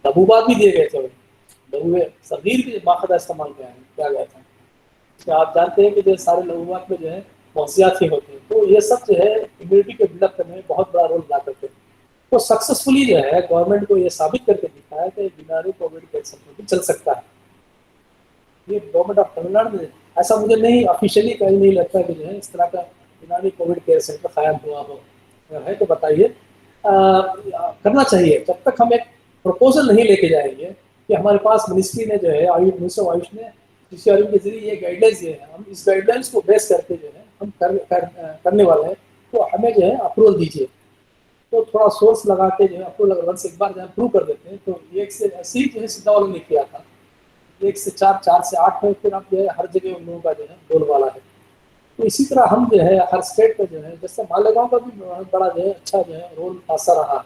दबूबात भी दिए गए थे, लघुए सगीर भी बाकायदा इस्तेमाल किया गया था। तो आप जानते हैं कि जो सारे लघुबात में जो है मौसियात ही होती हैं, तो ये सब जो है इम्यूनिटी के बिल्डअप करने में बहुत बड़ा रोल अदा करते हैं। तो सक्सेसफुली जो है गवर्नमेंट को ये साबित करके दिखा है कि यूनानी कोविड केयर सेंटर भी चल सकता है। ये गवर्नमेंट ऑफ तमिलनाडु में ऐसा मुझे नहीं ऑफिशियली कहीं नहीं लगता कि जो है इस तरह का यूनानी कोविड केयर सेंटर कायम हुआ हो, अगर है तो बताइए। करना चाहिए। जब तक हम एक प्रपोजल नहीं लेके जाएंगे कि हमारे पास मिनिस्ट्री ने जो है मिनिस्टर ऑफ आयुष ने CCRM के जरिए ये गाइडलाइंस दिए हैं, हम इस गाइडलाइंस को बेस करके जो है हम करने वाले हैं, तो हमें जो है अप्रूवल दीजिए। तो थोड़ा सोर्स लगा के जो है अप्रूवल वंस एक बार जो है अप्रूव कर देते हैं, तो एक से ऐसे ही जो है सिद्धा वालों ने किया था, 1 से 4, 4 से 8 में फिर अब जो है हर जगह उन लोगों का जो है बोलबाला है। तो इसी तरह हम जो है हर स्टेट पे जो है, जैसे मालेगांव का भी बड़ा जो है अच्छा जो है रोल खासा रहा।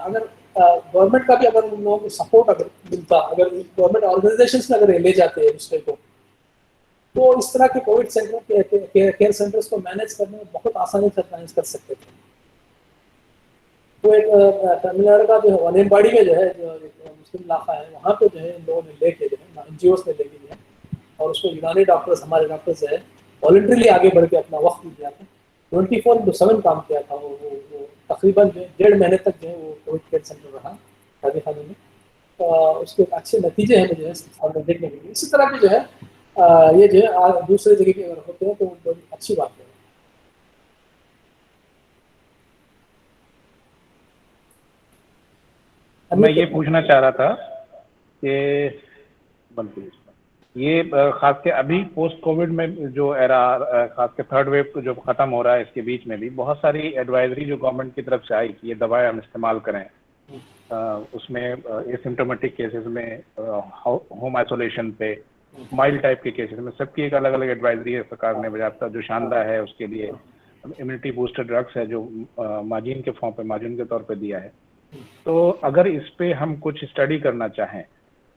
अगर गवर्नमेंट का भी अगर उन लोगों को सपोर्ट अगर मिलता, अगर गवर्नमेंट ऑर्गेनाइजेशंस में अगर ले जाते हैं दूसरे को, तो इस तरह के कोविड सेंटर केयर सेंटर्स को मैनेज करने में बहुत आसानी से मैनेज कर सकते थे। तो एक तमिलनाडु का जो है वानियम्बाड़ी में जो है जो मुस्लिम इलाका है, वहाँ पे जो है इन लोगों ने लेके जो है NGOs ने लेके जो है, और उसको यूनानी डॉक्टर्स, हमारे डॉक्टर्स जो है वॉलंटरीली आगे बढ़ के अपना वक्त दिया था, 24/7 काम किया था वो तकरीबन 1.5 महीने तक जो है वो कोविड केयर सेंटर रहा शादी खाने में। उसके अच्छे नतीजे हैं मुझे सामने देखने के लिए। इसी तरह की जो है ये जो है दूसरे जगह के अगर होते हैं तो बड़ी अच्छी बात है। मैं ये पूछना चाह रहा था कि ये खास के अभी पोस्ट कोविड में जो एरा खास के थर्ड वेव जो खत्म हो रहा है, इसके बीच में भी बहुत सारी एडवाइजरी जो गवर्नमेंट की तरफ से आई कि ये दवाएं हम इस्तेमाल करें, उसमें एसिम्टोमेटिक केसेस में होम आइसोलेशन पे, माइल्ड टाइप के केसेस में सबकी एक अलग अलग एडवाइजरी है सरकार ने बजाता जो शानदार है। उसके लिए इम्यूनिटी बूस्टर ड्रग्स है जो मार्जिन के फॉर्म पे, मार्जिन के तौर पे दिया है। तो अगर इस पे हम कुछ स्टडी करना चाहें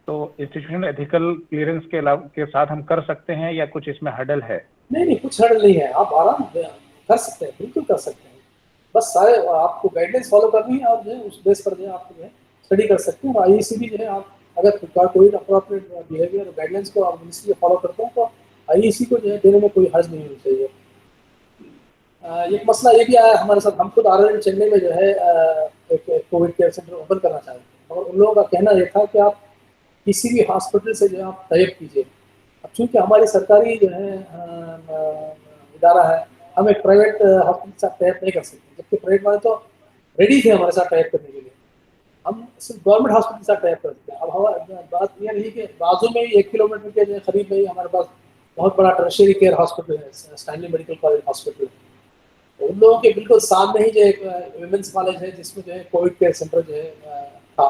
तो इंस्टीट्यूशनल एथिकल क्लियरेंस के साथ हम कर सकते हैं या कुछ इसमें हर्डल है? नहीं, कुछ हर्डल नहीं है, आप आराम कर सकते हैं, बिल्कुल कर सकते हैं। बस सारे आपको गाइडलाइंस फॉलो करनी है और जो है उस बेस पर जो है आप जो है स्टडी कर सकते हैं। और आईईसी भी जो है आप अगर कोई अप्रोप्रिएट बिहेवियर गाइडलाइंस को आप मिनिस्ट्री फॉलो करते हैं तो आईईसी को जो है देने में कोई हर्ज नहीं होनी चाहिए। एक मसला ये भी आया हमारे साथ, हम खुद आर चेन्नई में जो है एक कोविड केयर सेंटर ओपन करना चाहते हैं और उन लोगों का कहना ये था कि आप किसी भी हॉस्पिटल से जो है आप टाइप कीजिए। अब चूंकि हमारी सरकारी जो है इदारा है, हम एक प्राइवेट हॉस्पिटल के साथ टाइप नहीं कर सकते, जबकि प्राइवेट वाले तो रेडी थे हमारे साथ टाइप करने के लिए। हम सिर्फ गवर्नमेंट हॉस्पिटल के साथ टाइप करते हैं। अब हमारा बात यह रही कि बाजू में ही 1 किलोमीटर के जो करीब में ही हमारे पास बहुत बड़ा टर्शियरी केयर हॉस्पिटल है, स्टैनली मेडिकल कॉलेज हॉस्पिटल। उन लोगों के बिल्कुल सामने ही जो एक विमेंस कॉलेज है जिसमें जो है कोविड केयर सेंटर जो है था,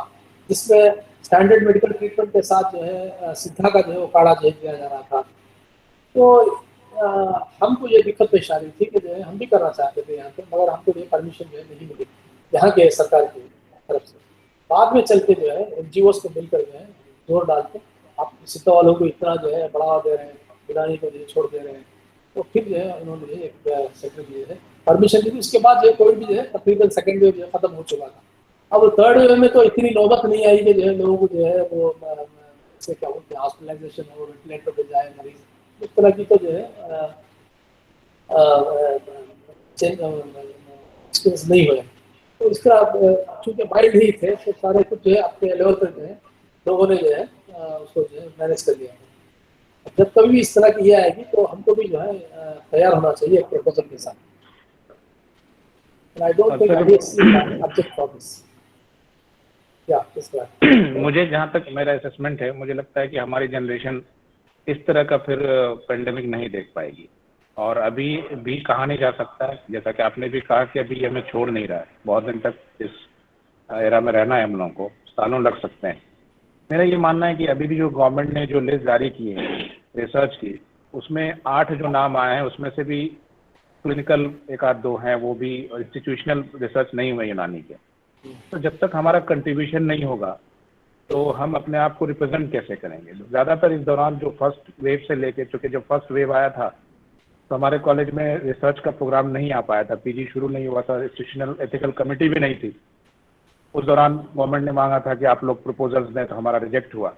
जिसमें स्टैंडर्ड मेडिकल ट्रीटमेंट के साथ जो है सिद्धा का जो है वो काढ़ा जो दिया जा रहा था। तो हमको ये दिक्कत पेश आ रही थी कि जो है हम भी करना चाहते थे यहाँ पे, मगर हमको ये परमिशन जो है नहीं मिली यहाँ के सरकार की तरफ से। बाद में चल के जो है NGOs को मिलकर जो है जोर डाल के आप सिद्धा वालों को इतना जो है बढ़ावा दे रहे हैं, गिरानी को जो छोड़ दे रहे हैं, तो फिर जो है उन्होंने एक सेक्टर दिए है परमिशन दी। उसके बाद जो कोविड भी जो है तकरीबन सेकेंड वेव जो है खत्म हो चुका था। अब थर्ड वेव में तो इतनी नौबत नहीं आई कि जो है लोगों को जो है वो से क्या बोलते हैं हॉस्पिटलाइजेशन हो, वेंटिलेटर पे जाए मरीज, इस तरह की तो जो है एक्सपीरियंस नहीं हुआ। तो इसका चूंकि माइल्ड ही थे तो सारे कुछ जो है अपने लेवल पर जो है लोगों ने जो है उसको जो है मैनेज कर लिया। जब कभी भी इस तरह की ये आएगी तो हमको भी जो है तैयार होना चाहिए एक प्रपोजल के साथ। I don't think IDSC can object for this. मुझे जहाँ तक मेरा असेसमेंट है, मुझे लगता है कि हमारी जनरेशन इस तरह का फिर पेंडेमिक नहीं देख पाएगी और अभी भी कहा नहीं जा सकता है, जैसा कि आपने भी कहा कि अभी हमें छोड़ नहीं रहा है, बहुत दिन तक इस एरा में रहना है हम लोगों को, सालों लग सकते हैं। मेरा ये मानना है कि अभी भी जो गवर्नमेंट ने जो लिस्ट जारी की है रिसर्च की, उसमें 8 जो नाम आए हैं उसमें से भी क्लिनिकल एक आध दो हैं, वो भी इंस्टीट्यूशनल रिसर्च नहीं हुए यूनानी के। तो जब तक हमारा कंट्रीब्यूशन नहीं होगा तो हम अपने आप को रिप्रेजेंट कैसे करेंगे? ज़्यादातर इस दौरान जो फर्स्ट वेव से लेके, चूँकि जब फर्स्ट वेव आया था तो हमारे कॉलेज में रिसर्च का प्रोग्राम नहीं आ पाया था, पीजी शुरू नहीं हुआ था, इंस्टीट्यूशनल एथिकल कमेटी भी नहीं थी। उस दौरान गवर्नमेंट ने मांगा था कि आप लोग प्रपोजल्स दें, तो हमारा रिजेक्ट हुआ।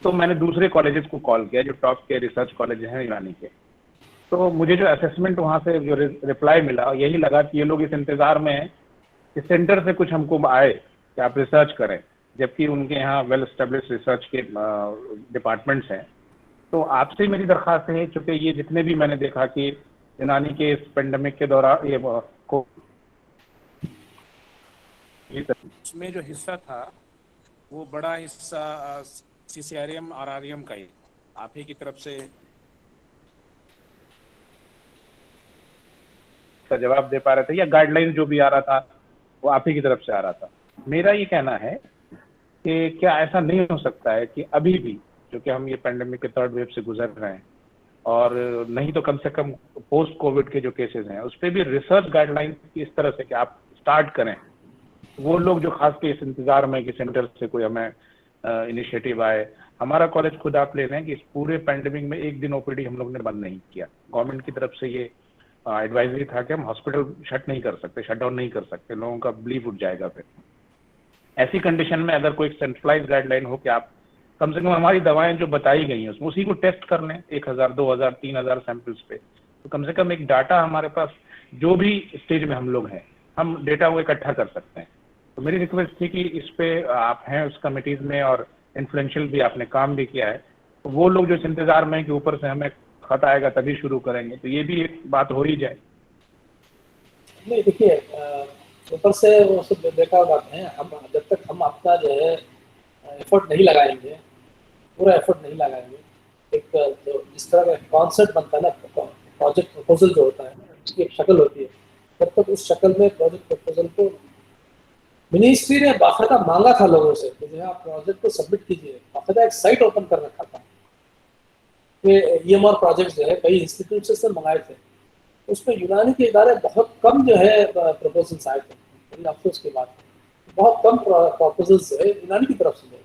तो मैंने दूसरे कॉलेजेस को कॉल किया जो टॉप के रिसर्च कॉलेज हैं यूनानी के। तो मुझे जो असेसमेंट वहाँ से जो रिप्लाई मिला, यही लगा कि ये लोग इस इंतज़ार में हैं कि सेंटर से कुछ हमको आए कि आप रिसर्च करें, जबकि उनके यहाँ वेल एस्टेब्लिश रिसर्च के डिपार्टमेंट्स हैं। तो आपसे मेरी दरख्वास्त है, चूँकि ये जितने भी मैंने देखा कि यूनानी के इस पेंडेमिक के दौरान ये उसमें जो हिस्सा था वो बड़ा हिस्सा CCRM RRM का ही आप ही की तरफ से जवाब दे पा रहे थे, या गाइडलाइन जो भी आ रहा था वो आप ही की तरफ से आ रहा था। मेरा ये कहना है कि क्या ऐसा नहीं हो सकता है कि अभी भी, क्योंकि हम ये पेंडेमिक के थर्ड वेव से गुजर रहे हैं, और नहीं तो कम से कम पोस्ट कोविड के जो केसेस हैं उस पर भी रिसर्च गाइडलाइन इस तरह से कि आप स्टार्ट करें, वो लोग जो खास के इस इंतजार में कि सेंटर से कोई हमें इनिशिएटिव आए। हमारा कॉलेज खुद आप ले रहे हैं कि इस पूरे पेंडेमिक में एक दिन OPD हम लोग ने बंद नहीं किया। गवर्नमेंट की तरफ से ये एडवाइजरी था कि हम हॉस्पिटल शट नहीं कर सकते, शट डाउन नहीं कर सकते, लोगों का बिलीव उठ जाएगा। फिर ऐसी कंडीशन में अगर कोई सेंट्रलाइज गाइडलाइन हो कि आप कम से कम हमारी दवाएं जो बताई गई हैं उसमें उसी को टेस्ट कर लें 1000, 2000, 3000 सैंपल्स पे, तो कम से कम एक डाटा हमारे पास जो भी स्टेज में हम लोग हैं हम डेटा वो इकट्ठा कर सकते हैं। तो मेरी रिक्वेस्ट थी कि इस पे आप हैं उस कमिटीज में और इन्फ्लुएंशियल भी आपने काम भी किया है, तो वो लोग जो इस इंतजार में हैं कि ऊपर से हमें खत आएगा तभी शुरू करेंगे, तो ये भी एक बात हो ही जाए। नहीं देखिए, ऊपर से वो सब बेकार बात है। हम जब तक हम अपना जो है एफर्ट नहीं लगाएंगे, पूरा एफर्ट नहीं लगाएंगे, एक जो जिस तरह का कॉन्सेप्ट बनता है ना, प्रोजेक्ट प्रपोजल जो होता है उसकी एक शक्ल होती है, तब तक उस शक्ल में प्रोजेक्ट प्रपोजल को मिनिस्ट्री ने बाकायदा मांगा था लोगों से कि जो है आप प्रोजेक्ट को सबमिट कीजिए, बाकायदा एक साइट ओपन कर रखा था। ये EMR प्रोजेक्ट जो है कई इंस्टीट्यूट से मंगाए थे, उसमें यूनानी के इदारे बहुत कम जो है प्रपोजल्स आए थे। बड़ी अफसोस की बात है, बहुत कम प्रपोजल्स जो है यूनानी की तरफ से गए थे।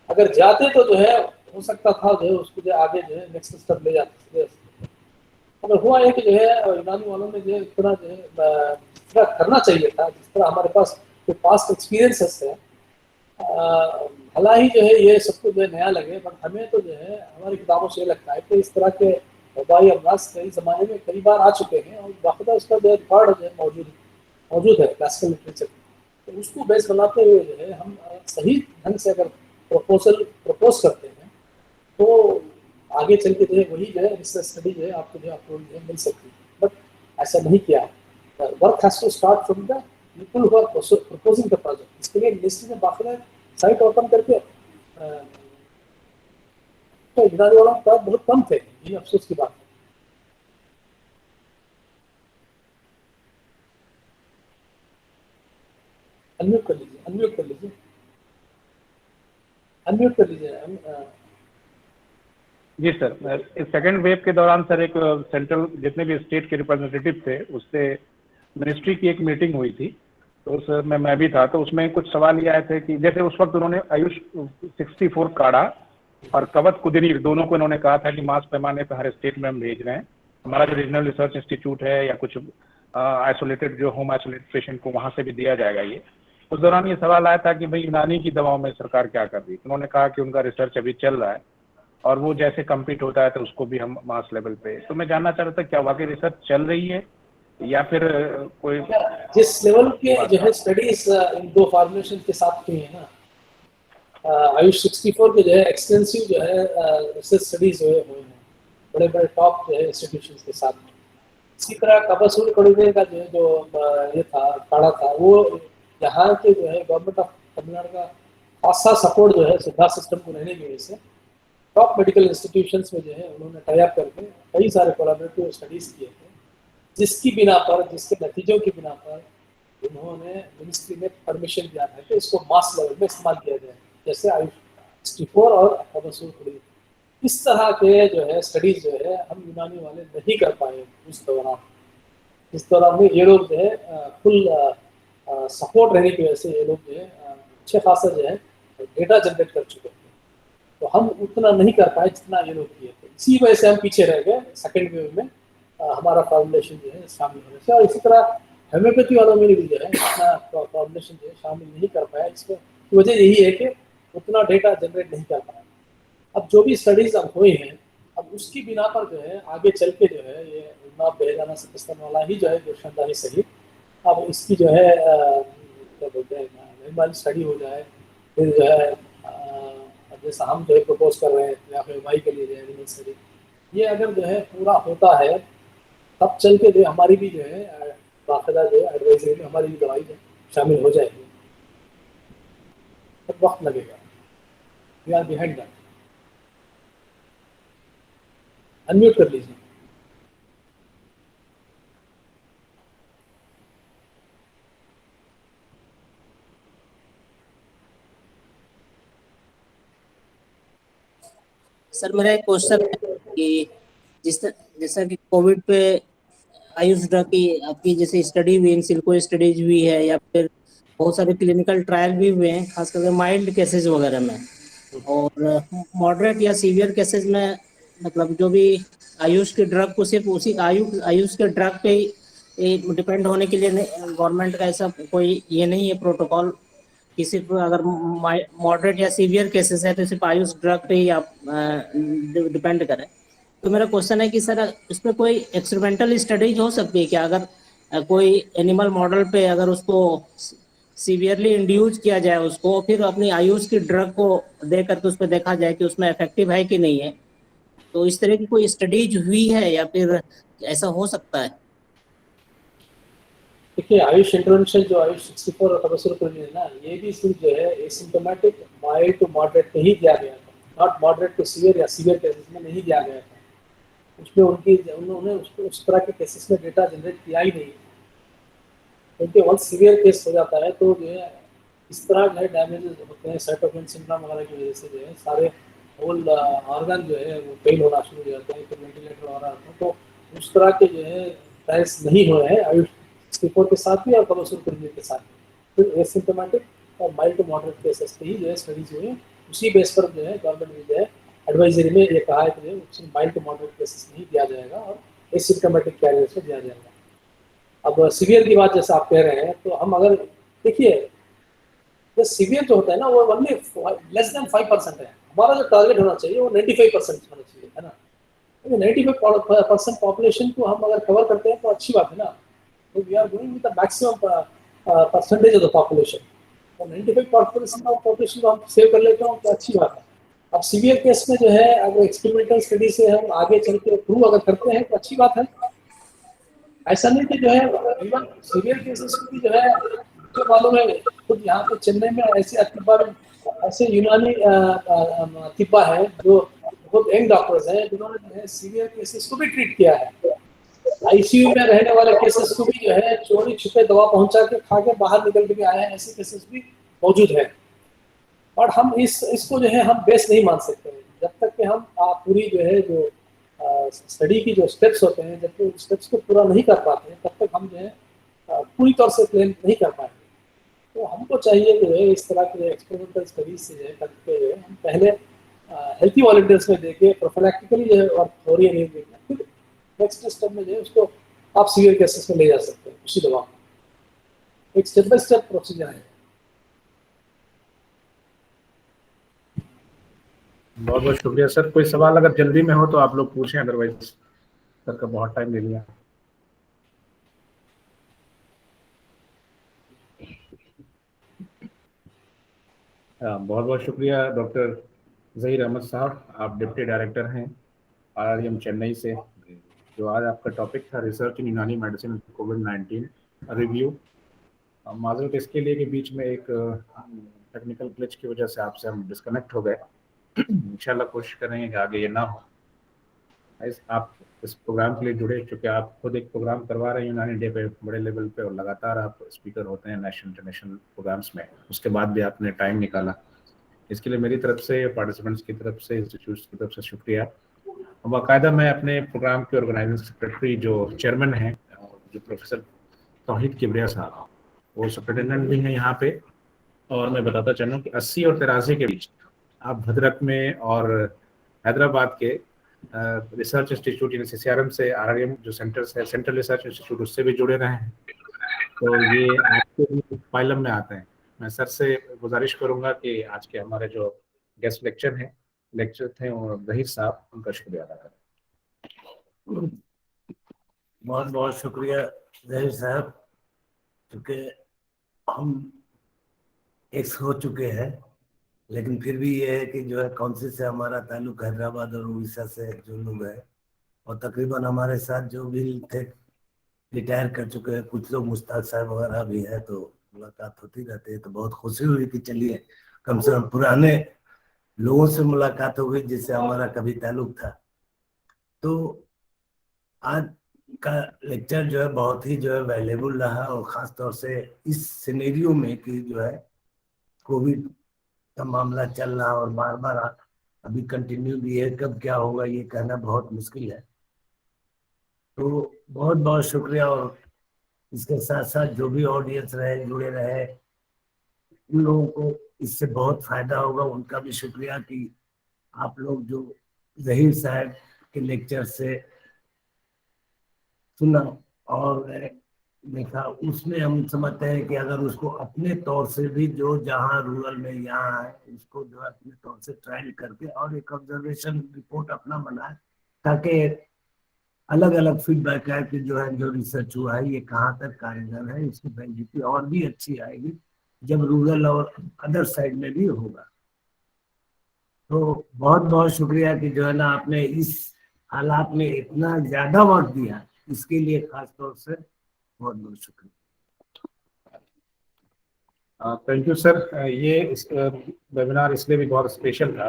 अगर जाते तो जो है हो सकता था जो है उसको जो आगे जो है नेक्स्ट स्टेप ले जाते। मगर हुआ है कि जो है यूनानी वालों ने जो है इतना जो है जिस तरह करना चाहिए था, जिस तरह हमारे पास जो पास्ट एक्सपीरियंसेस है, हालांकि जो है ये सबको जो है नया लगे, बट हमें तो जो है हमारी किताबों से ये लगता है कि इस तरह के वबाई अमराज कई ज़माने में कई बार आ चुके हैं और बाकायदा उसका जो है रिकॉर्ड जो है मौजूद है क्लासिकल लिटरेचर। तो उसको बेस बनाते हुए जो है हम सही ढंग से अगर प्रपोज करते हैं तो आगे चल के जो है वही जो है रिसर्च स्टडी जो है आपको जो है अप्रूवल जो है मिल सकती है। बट ऐसा नहीं किया। Work has to start from the people who are proposing the project. इसके लिए मिनिस्ट्री ने बाकायदा साइट ओपन करके, तो यूनानी वालों के पास बहुत कम थे, ये अफसोस की बात है। अनम्यूट कर लीजिए, अनम्यूट कर लीजिए, अनम्यूट कर लीजिए। जी सर, इस सेकेंड वेव के दौरान सर एक सेंट्रल जितने भी स्टेट के रिप्रेजेंटेटिव थे उससे मिनिस्ट्री की एक मीटिंग हुई थी, तो सर मैं भी था। तो उसमें कुछ सवाल ये आए थे कि जैसे उस वक्त उन्होंने आयुष 64 काढ़ा और कवच कुदनीर दोनों को इन्होंने कहा था कि मास पैमाने पर हर स्टेट में हम भेज रहे हैं। हमारा जो रीजनल रिसर्च इंस्टीट्यूट है या कुछ आइसोलेटेड जो होम आइसोलेटेड पेशेंट को वहाँ से भी दिया जाएगा। ये उस दौरान ये सवाल आया था कि भाई यूनानी की दवाओं में सरकार क्या कर रही है। उन्होंने कहा कि उनका रिसर्च अभी चल रहा है और वो जैसे कंप्लीट होता है तो उसको भी हम मास लेवल पे। तो मैं जानना चाह रहा था क्या वाकई रिसर्च चल रही है या फिर कोई जिस लेवल के जो है स्टडीज इन दो फॉर्मुलेशन के साथ हुई है ना, आयुष 64 के जो है एक्सटेंसिव जो है रिसर्च स्टडीज हुए हैं बड़े बड़े टॉप जो है इंस्टीट्यूशंस के साथ में। इसी तरह कपासूर कड़ुगे का जो है ये था काढ़ा था, वो यहाँ के जो है गवर्नमेंट ऑफ तमिलनाडु का खासा सपोर्ट जो है सुधा सिस्टम को रहने की वजह से टॉप मेडिकल इंस्टीट्यूशंस में जो है उन्होंने टाई अप करके कई सारे कोलैबोरेटिव स्टडीज किए थे, जिसकी बिना पर, जिसके नतीजों की बिना पर उन्होंने मिनिस्ट्री में परमिशन दिया था कि इसको मास लेवल में इस्तेमाल किया जाए, जैसे आयुष 64 और कपासूर कड़ुगे। इस तरह के जो है स्टडीज जो है हम यूनानी वाले नहीं कर पाए उस दौरान। इस दौरान में ये लोग जो है फुल सपोर्ट रहने की वजह से ये लोग जो है अच्छे खासा जो है डेटा जनरेट कर चुके थे, तो हम उतना नहीं कर पाए जितना ये लोग किए थे। इसी वजह से हम पीछे रह गए सेकेंड वेव में हमारा फॉर्मुलेशन जो है शामिल होने से। और इसी तरह होम्योपैथी वालों में भी जो है इतना फॉर्मुलेशन जो है शामिल नहीं कर पाया। इसकी वजह यही है कि उतना डेटा जनरेट नहीं कर पाया। अब जो भी स्टडीज अब हुई हैं, अब उसकी बिना पर जो है आगे चल के जो है ये उन्नाव बेहजाना से किस्तान वाला ही जो है जो शानदारी सही, अब इसकी जो है क्या बोलते हैं वाली स्टडी हो जाए, फिर जो है जैसा हम जो है प्रपोज कर रहे हैं या फिर वाई के लिए जो है एनिमल स्टडी, ये अगर जो है पूरा होता है तब चल के जो हमारी भी जो है बाकायदा जो है एडवाइजरी में हमारी भी दवाई जो शामिल हो जाएगी। तब वक्त लगेगा। We are behind that. Unmute कर लीजिए। सर मेरा एक क्वेश्चन है कि जैसा कि कोविड पे आयुष ड्रग की आपकी जैसे स्टडी हुई, सिल्को स्टडीज हुई है या फिर बहुत सारे क्लिनिकल ट्रायल भी हुए हैं खास करके माइल्ड केसेस वगैरह में, और मॉडरेट या सीवियर केसेस में मतलब जो भी आयुष के ड्रग को सिर्फ उसी आयुष के ड्रग पे ही डिपेंड होने के लिए गवर्नमेंट का ऐसा कोई ये नहीं है प्रोटोकॉल कि सिर्फ अगर मॉडरेट या सीवियर केसेस है तो सिर्फ आयुष ड्रग पे ही आप डिपेंड करें। तो मेरा क्वेश्चन है कि सर इसमें कोई एक्सपेरिमेंटल स्टडीज हो सकती है क्या? अगर कोई एनिमल मॉडल पे अगर उसको सीवियरली इंड्यूस किया जाए उसको, फिर अपनी आयुष की ड्रग को दे करके उस पर देखा जाए कि उसमें इफेक्टिव है कि नहीं है। तो इस तरह की कोई स्टडीज हुई है या फिर ऐसा हो सकता है? देखिए, आयुष इंटरवेंशन जो आयुष 64 और तबसर को है ना, ये भी सिर्फ जो है एसिम्टोमेटिक माइल्ड टू मॉडरेट में ही दिया गया था, नॉट मॉडरेट टू सीवियर या सीवियर केसेस में नहीं दिया गया था। उसमें उन्होंने उस तरह के केसेस में डेटा जनरेट किया ही नहीं, क्योंकि वंस सीवियर केस हो जाता है तो जो है इस तरह जो है डैमेजेस होते हैं, साइटोकिन सिंड्रोम वगैरह की वजह से जो है सारे होल ऑर्गन जो है वो फेल होना शुरू हो जाते हैं, तो वेंटिलेटर हो रहा होता है। तो उस तरह के जो है ट्रायल्स नहीं हुए हैं आयुष 64 के साथ भी और कमर्शियल के साथ भी। तो एसिम्टोमेटिक और माइल्ड टू मॉडरेट केसेस पे ही जो है स्टडीज हुई हैं। उसी बेस पर जो है गवर्नमेंट ने जो है एडवाइजरी में ये कहा है कि जो है माइल्ड टू मॉडरेट केसेस में ही दिया जाएगा और एसिम्टोमेटिक कैरियर्स में दिया जाएगा। अब सीवियर की बात जैसे आप कह रहे हैं, तो हम अगर देखिए, जो सीवियर जो होता है ना वो ओनली लेस देन 5% है। हमारा जो टारगेट होना चाहिए वो 95% होना चाहिए, है ना। 95% पॉपुलेशन को हम अगर कवर करते हैं तो अच्छी बात है ना। तो we are going with the maximum percentage of the population. तो 95% ऑफ पॉपुलेशन को हम सेव कर लेते हैं तो अच्छी बात है। अब सीवियर केस में जो है अगर एक्सपेरिमेंटल स्टडी से हम आगे चल के प्रूव अगर करते हैं तो अच्छी बात है। ऐसा नहीं कि जो है इवन सीवियर केसेस को भी जो है जो मालूम है, खुद यहाँ पे चेन्नई में ऐसे अतिब्बा ऐसे यूनानी अतिब्बा है जो बहुत यंग डॉक्टर्स हैं जिन्होंने जो है सीवियर केसेस को भी ट्रीट किया है। आईसीयू में रहने वाले केसेस को भी जो है चोरी छुपे दवा पहुंचा के खा के बाहर निकल के आए हैं, ऐसे केसेस भी मौजूद हैं। और हम इसको जो है हम बेस नहीं मान सकते जब तक कि हम पूरी जो है जो स्टडी की जो स्टेप्स होते हैं, जब तक स्टेप्स को पूरा नहीं कर पाते हैं तब तक हम जो है पूरी तौर से क्लेम नहीं कर पाएंगे। तो हमको चाहिए कि जो है इस तरह के एक्सपेरिमेंटल स्टडीज से जो है करके जो है हम पहले हेल्थी वॉलंटियर्स में देखे प्रोफिलैक्टिकली जो है और थ्योरी नहीं देखना, फिर नेक्स्ट स्टेप में जो है उसको आप सीवियर केसेस में ले जा सकते हैं उसी दवा को। एक स्टेप बाय स्टेप प्रोसीजर है। बहुत बहुत शुक्रिया सर। कोई सवाल अगर जल्दी में हो तो आप लोग पूछें, अदरवाइज सर का बहुत टाइम ले लिया। बहुत बहुत शुक्रिया डॉक्टर ज़हीर अहमद साहब, आप डिप्टी डायरेक्टर हैं आरआरएम चेन्नई से। जो आज आपका टॉपिक था रिसर्च इन यूनानी मेडिसिन कोविड-19 रिव्यू। माजरत इसके लिए कि बीच में एक टेक्निकल ग्लिच की वजह से आपसे हम डिस्कनेक्ट हो गए। इंशाल्लाह कोशिश करेंगे कि आगे ये ना हो। आप इस प्रोग्राम के लिए जुड़े, क्योंकि आप खुद एक प्रोग्राम करवा रहे हैं यूनानी डे पे बड़े लेवल पे, और लगातार आप स्पीकर होते हैं नेशनल इंटरनेशनल प्रोग्राम्स में, उसके बाद भी आपने टाइम निकाला। इसके लिए मेरी तरफ से, पार्टिसिपेंट्स की तरफ से, इंस्टीट्यूट की तरफ से शुक्रिया। बाकायदा मैं अपने प्रोग्राम के ऑर्गेनाइजिंग सेक्रेटरी जो चेयरमैन हैं, जो प्रोफेसर तौहीद किबरिया साहब, वो सुप्रिटेंडेंट भी हैं यहाँ पे। और मैं बताता चलूँ कि 80 और 83 के बीच आप भद्रक में और हैदराबाद के रिसर्च इंस्टीट्यूट यानी CCRM से आरआरएम जो सेंटर्स है, सेंट्रल रिसर्च इंस्टीट्यूट, उससे भी जुड़े रहे हैं। तो ये आपके भी फाइलम में आते हैं। मैं सर से गुजारिश करूंगा कि आज के हमारे जो गेस्ट लेक्चर थे वो ज़हीर साहब, उनका शुक्रिया अदा करें। बहुत बहुत शुक्रिया ज़हीर साहब, क्योंकि हम एक्स हो चुके हैं, लेकिन फिर भी ये है कि जो है काउंसिल से हमारा ताल्लुक हैदराबाद और उड़ीसा से जो लोग हैं, और तकरीबन हमारे साथ जो भी थे रिटायर कर चुके हैं, कुछ लोग मुश्ताक साहब वगैरह भी है, तो मुलाकात होती रहती है। तो बहुत खुशी हुई कि चलिए कम से कम पुराने लोगों से मुलाकात हो गई जिससे हमारा कभी ताल्लुक था। तो आज का लेक्चर जो है बहुत ही जो है वैल्यूबल रहा, और ख़ास तौर से इस सिनेरियो में कि जो है कोविड का मामला चल रहा और बार बार अभी कंटिन्यू भी है, कब क्या होगा ये कहना बहुत मुश्किल है। तो बहुत बहुत शुक्रिया। और इसके साथ साथ जो भी ऑडियंस रहे, जुड़े रहे, उन लोगों को इससे बहुत फायदा होगा, उनका भी शुक्रिया कि आप लोग जो ज़हीर साहब के लेक्चर से सुना और देखा, उसमें हम समझते हैं कि अगर उसको अपने तौर से भी जो जहाँ रूरल में यहाँ है उसको जो है अपने तौर से ट्रायल करके और एक ऑब्जर्वेशन रिपोर्ट अपना बनाए, ताकि अलग अलग फीडबैक है कि जो है जो रिसर्च हुआ है ये कहाँ तक कारगर है, इसकी वैलिडिटी और भी अच्छी आएगी जब रूरल और अदर साइड में भी होगा। तो बहुत बहुत शुक्रिया कि जो है ना आपने इस हालात में इतना ज्यादा वक्त दिया, इसके लिए खास तौर से बहुत बहुत शुक्रिया। Thank you sir. ये वेबिनार इसलिए भी बहुत स्पेशल था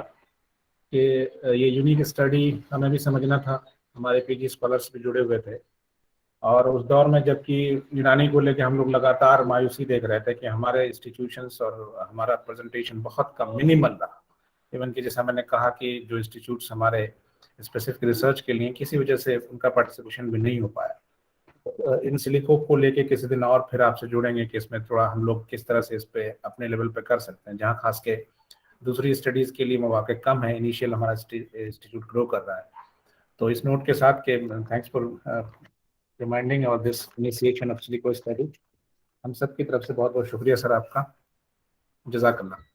कि ये यूनिक स्टडी हमें भी समझना था, हमारे पीजी स्कॉलर्स भी जुड़े हुए थे, और उस दौर में जबकि यूनानी को लेकर हम लोग लगातार मायूसी देख रहे थे कि हमारे इंस्टीट्यूशंस और हमारा प्रेजेंटेशन बहुत कम, मिनिमल रहा। इवन कि जैसा मैंने कहा कि जो इंस्टीट्यूट्स हमारे स्पेसिफिक रिसर्च के लिए किसी वजह से उनका पार्टिसिपेशन भी नहीं हो पाया। इन सिलिको को लेके किसी दिन और फिर आपसे जुड़ेंगे कि इसमें थोड़ा हम लोग किस तरह से इस पे अपने लेवल पे कर सकते हैं, जहाँ खास के दूसरी स्टडीज के लिए मौके कम है, इनिशियल हमारा इंस्टीट्यूट ग्रो कर रहा है। तो इस नोट के साथ के थैंक्स फॉर रिमाइंडिंग और this initiation of silico study, हम सब की तरफ से बहुत बहुत शुक्रिया सर आपका। जज़ाकल्लाह।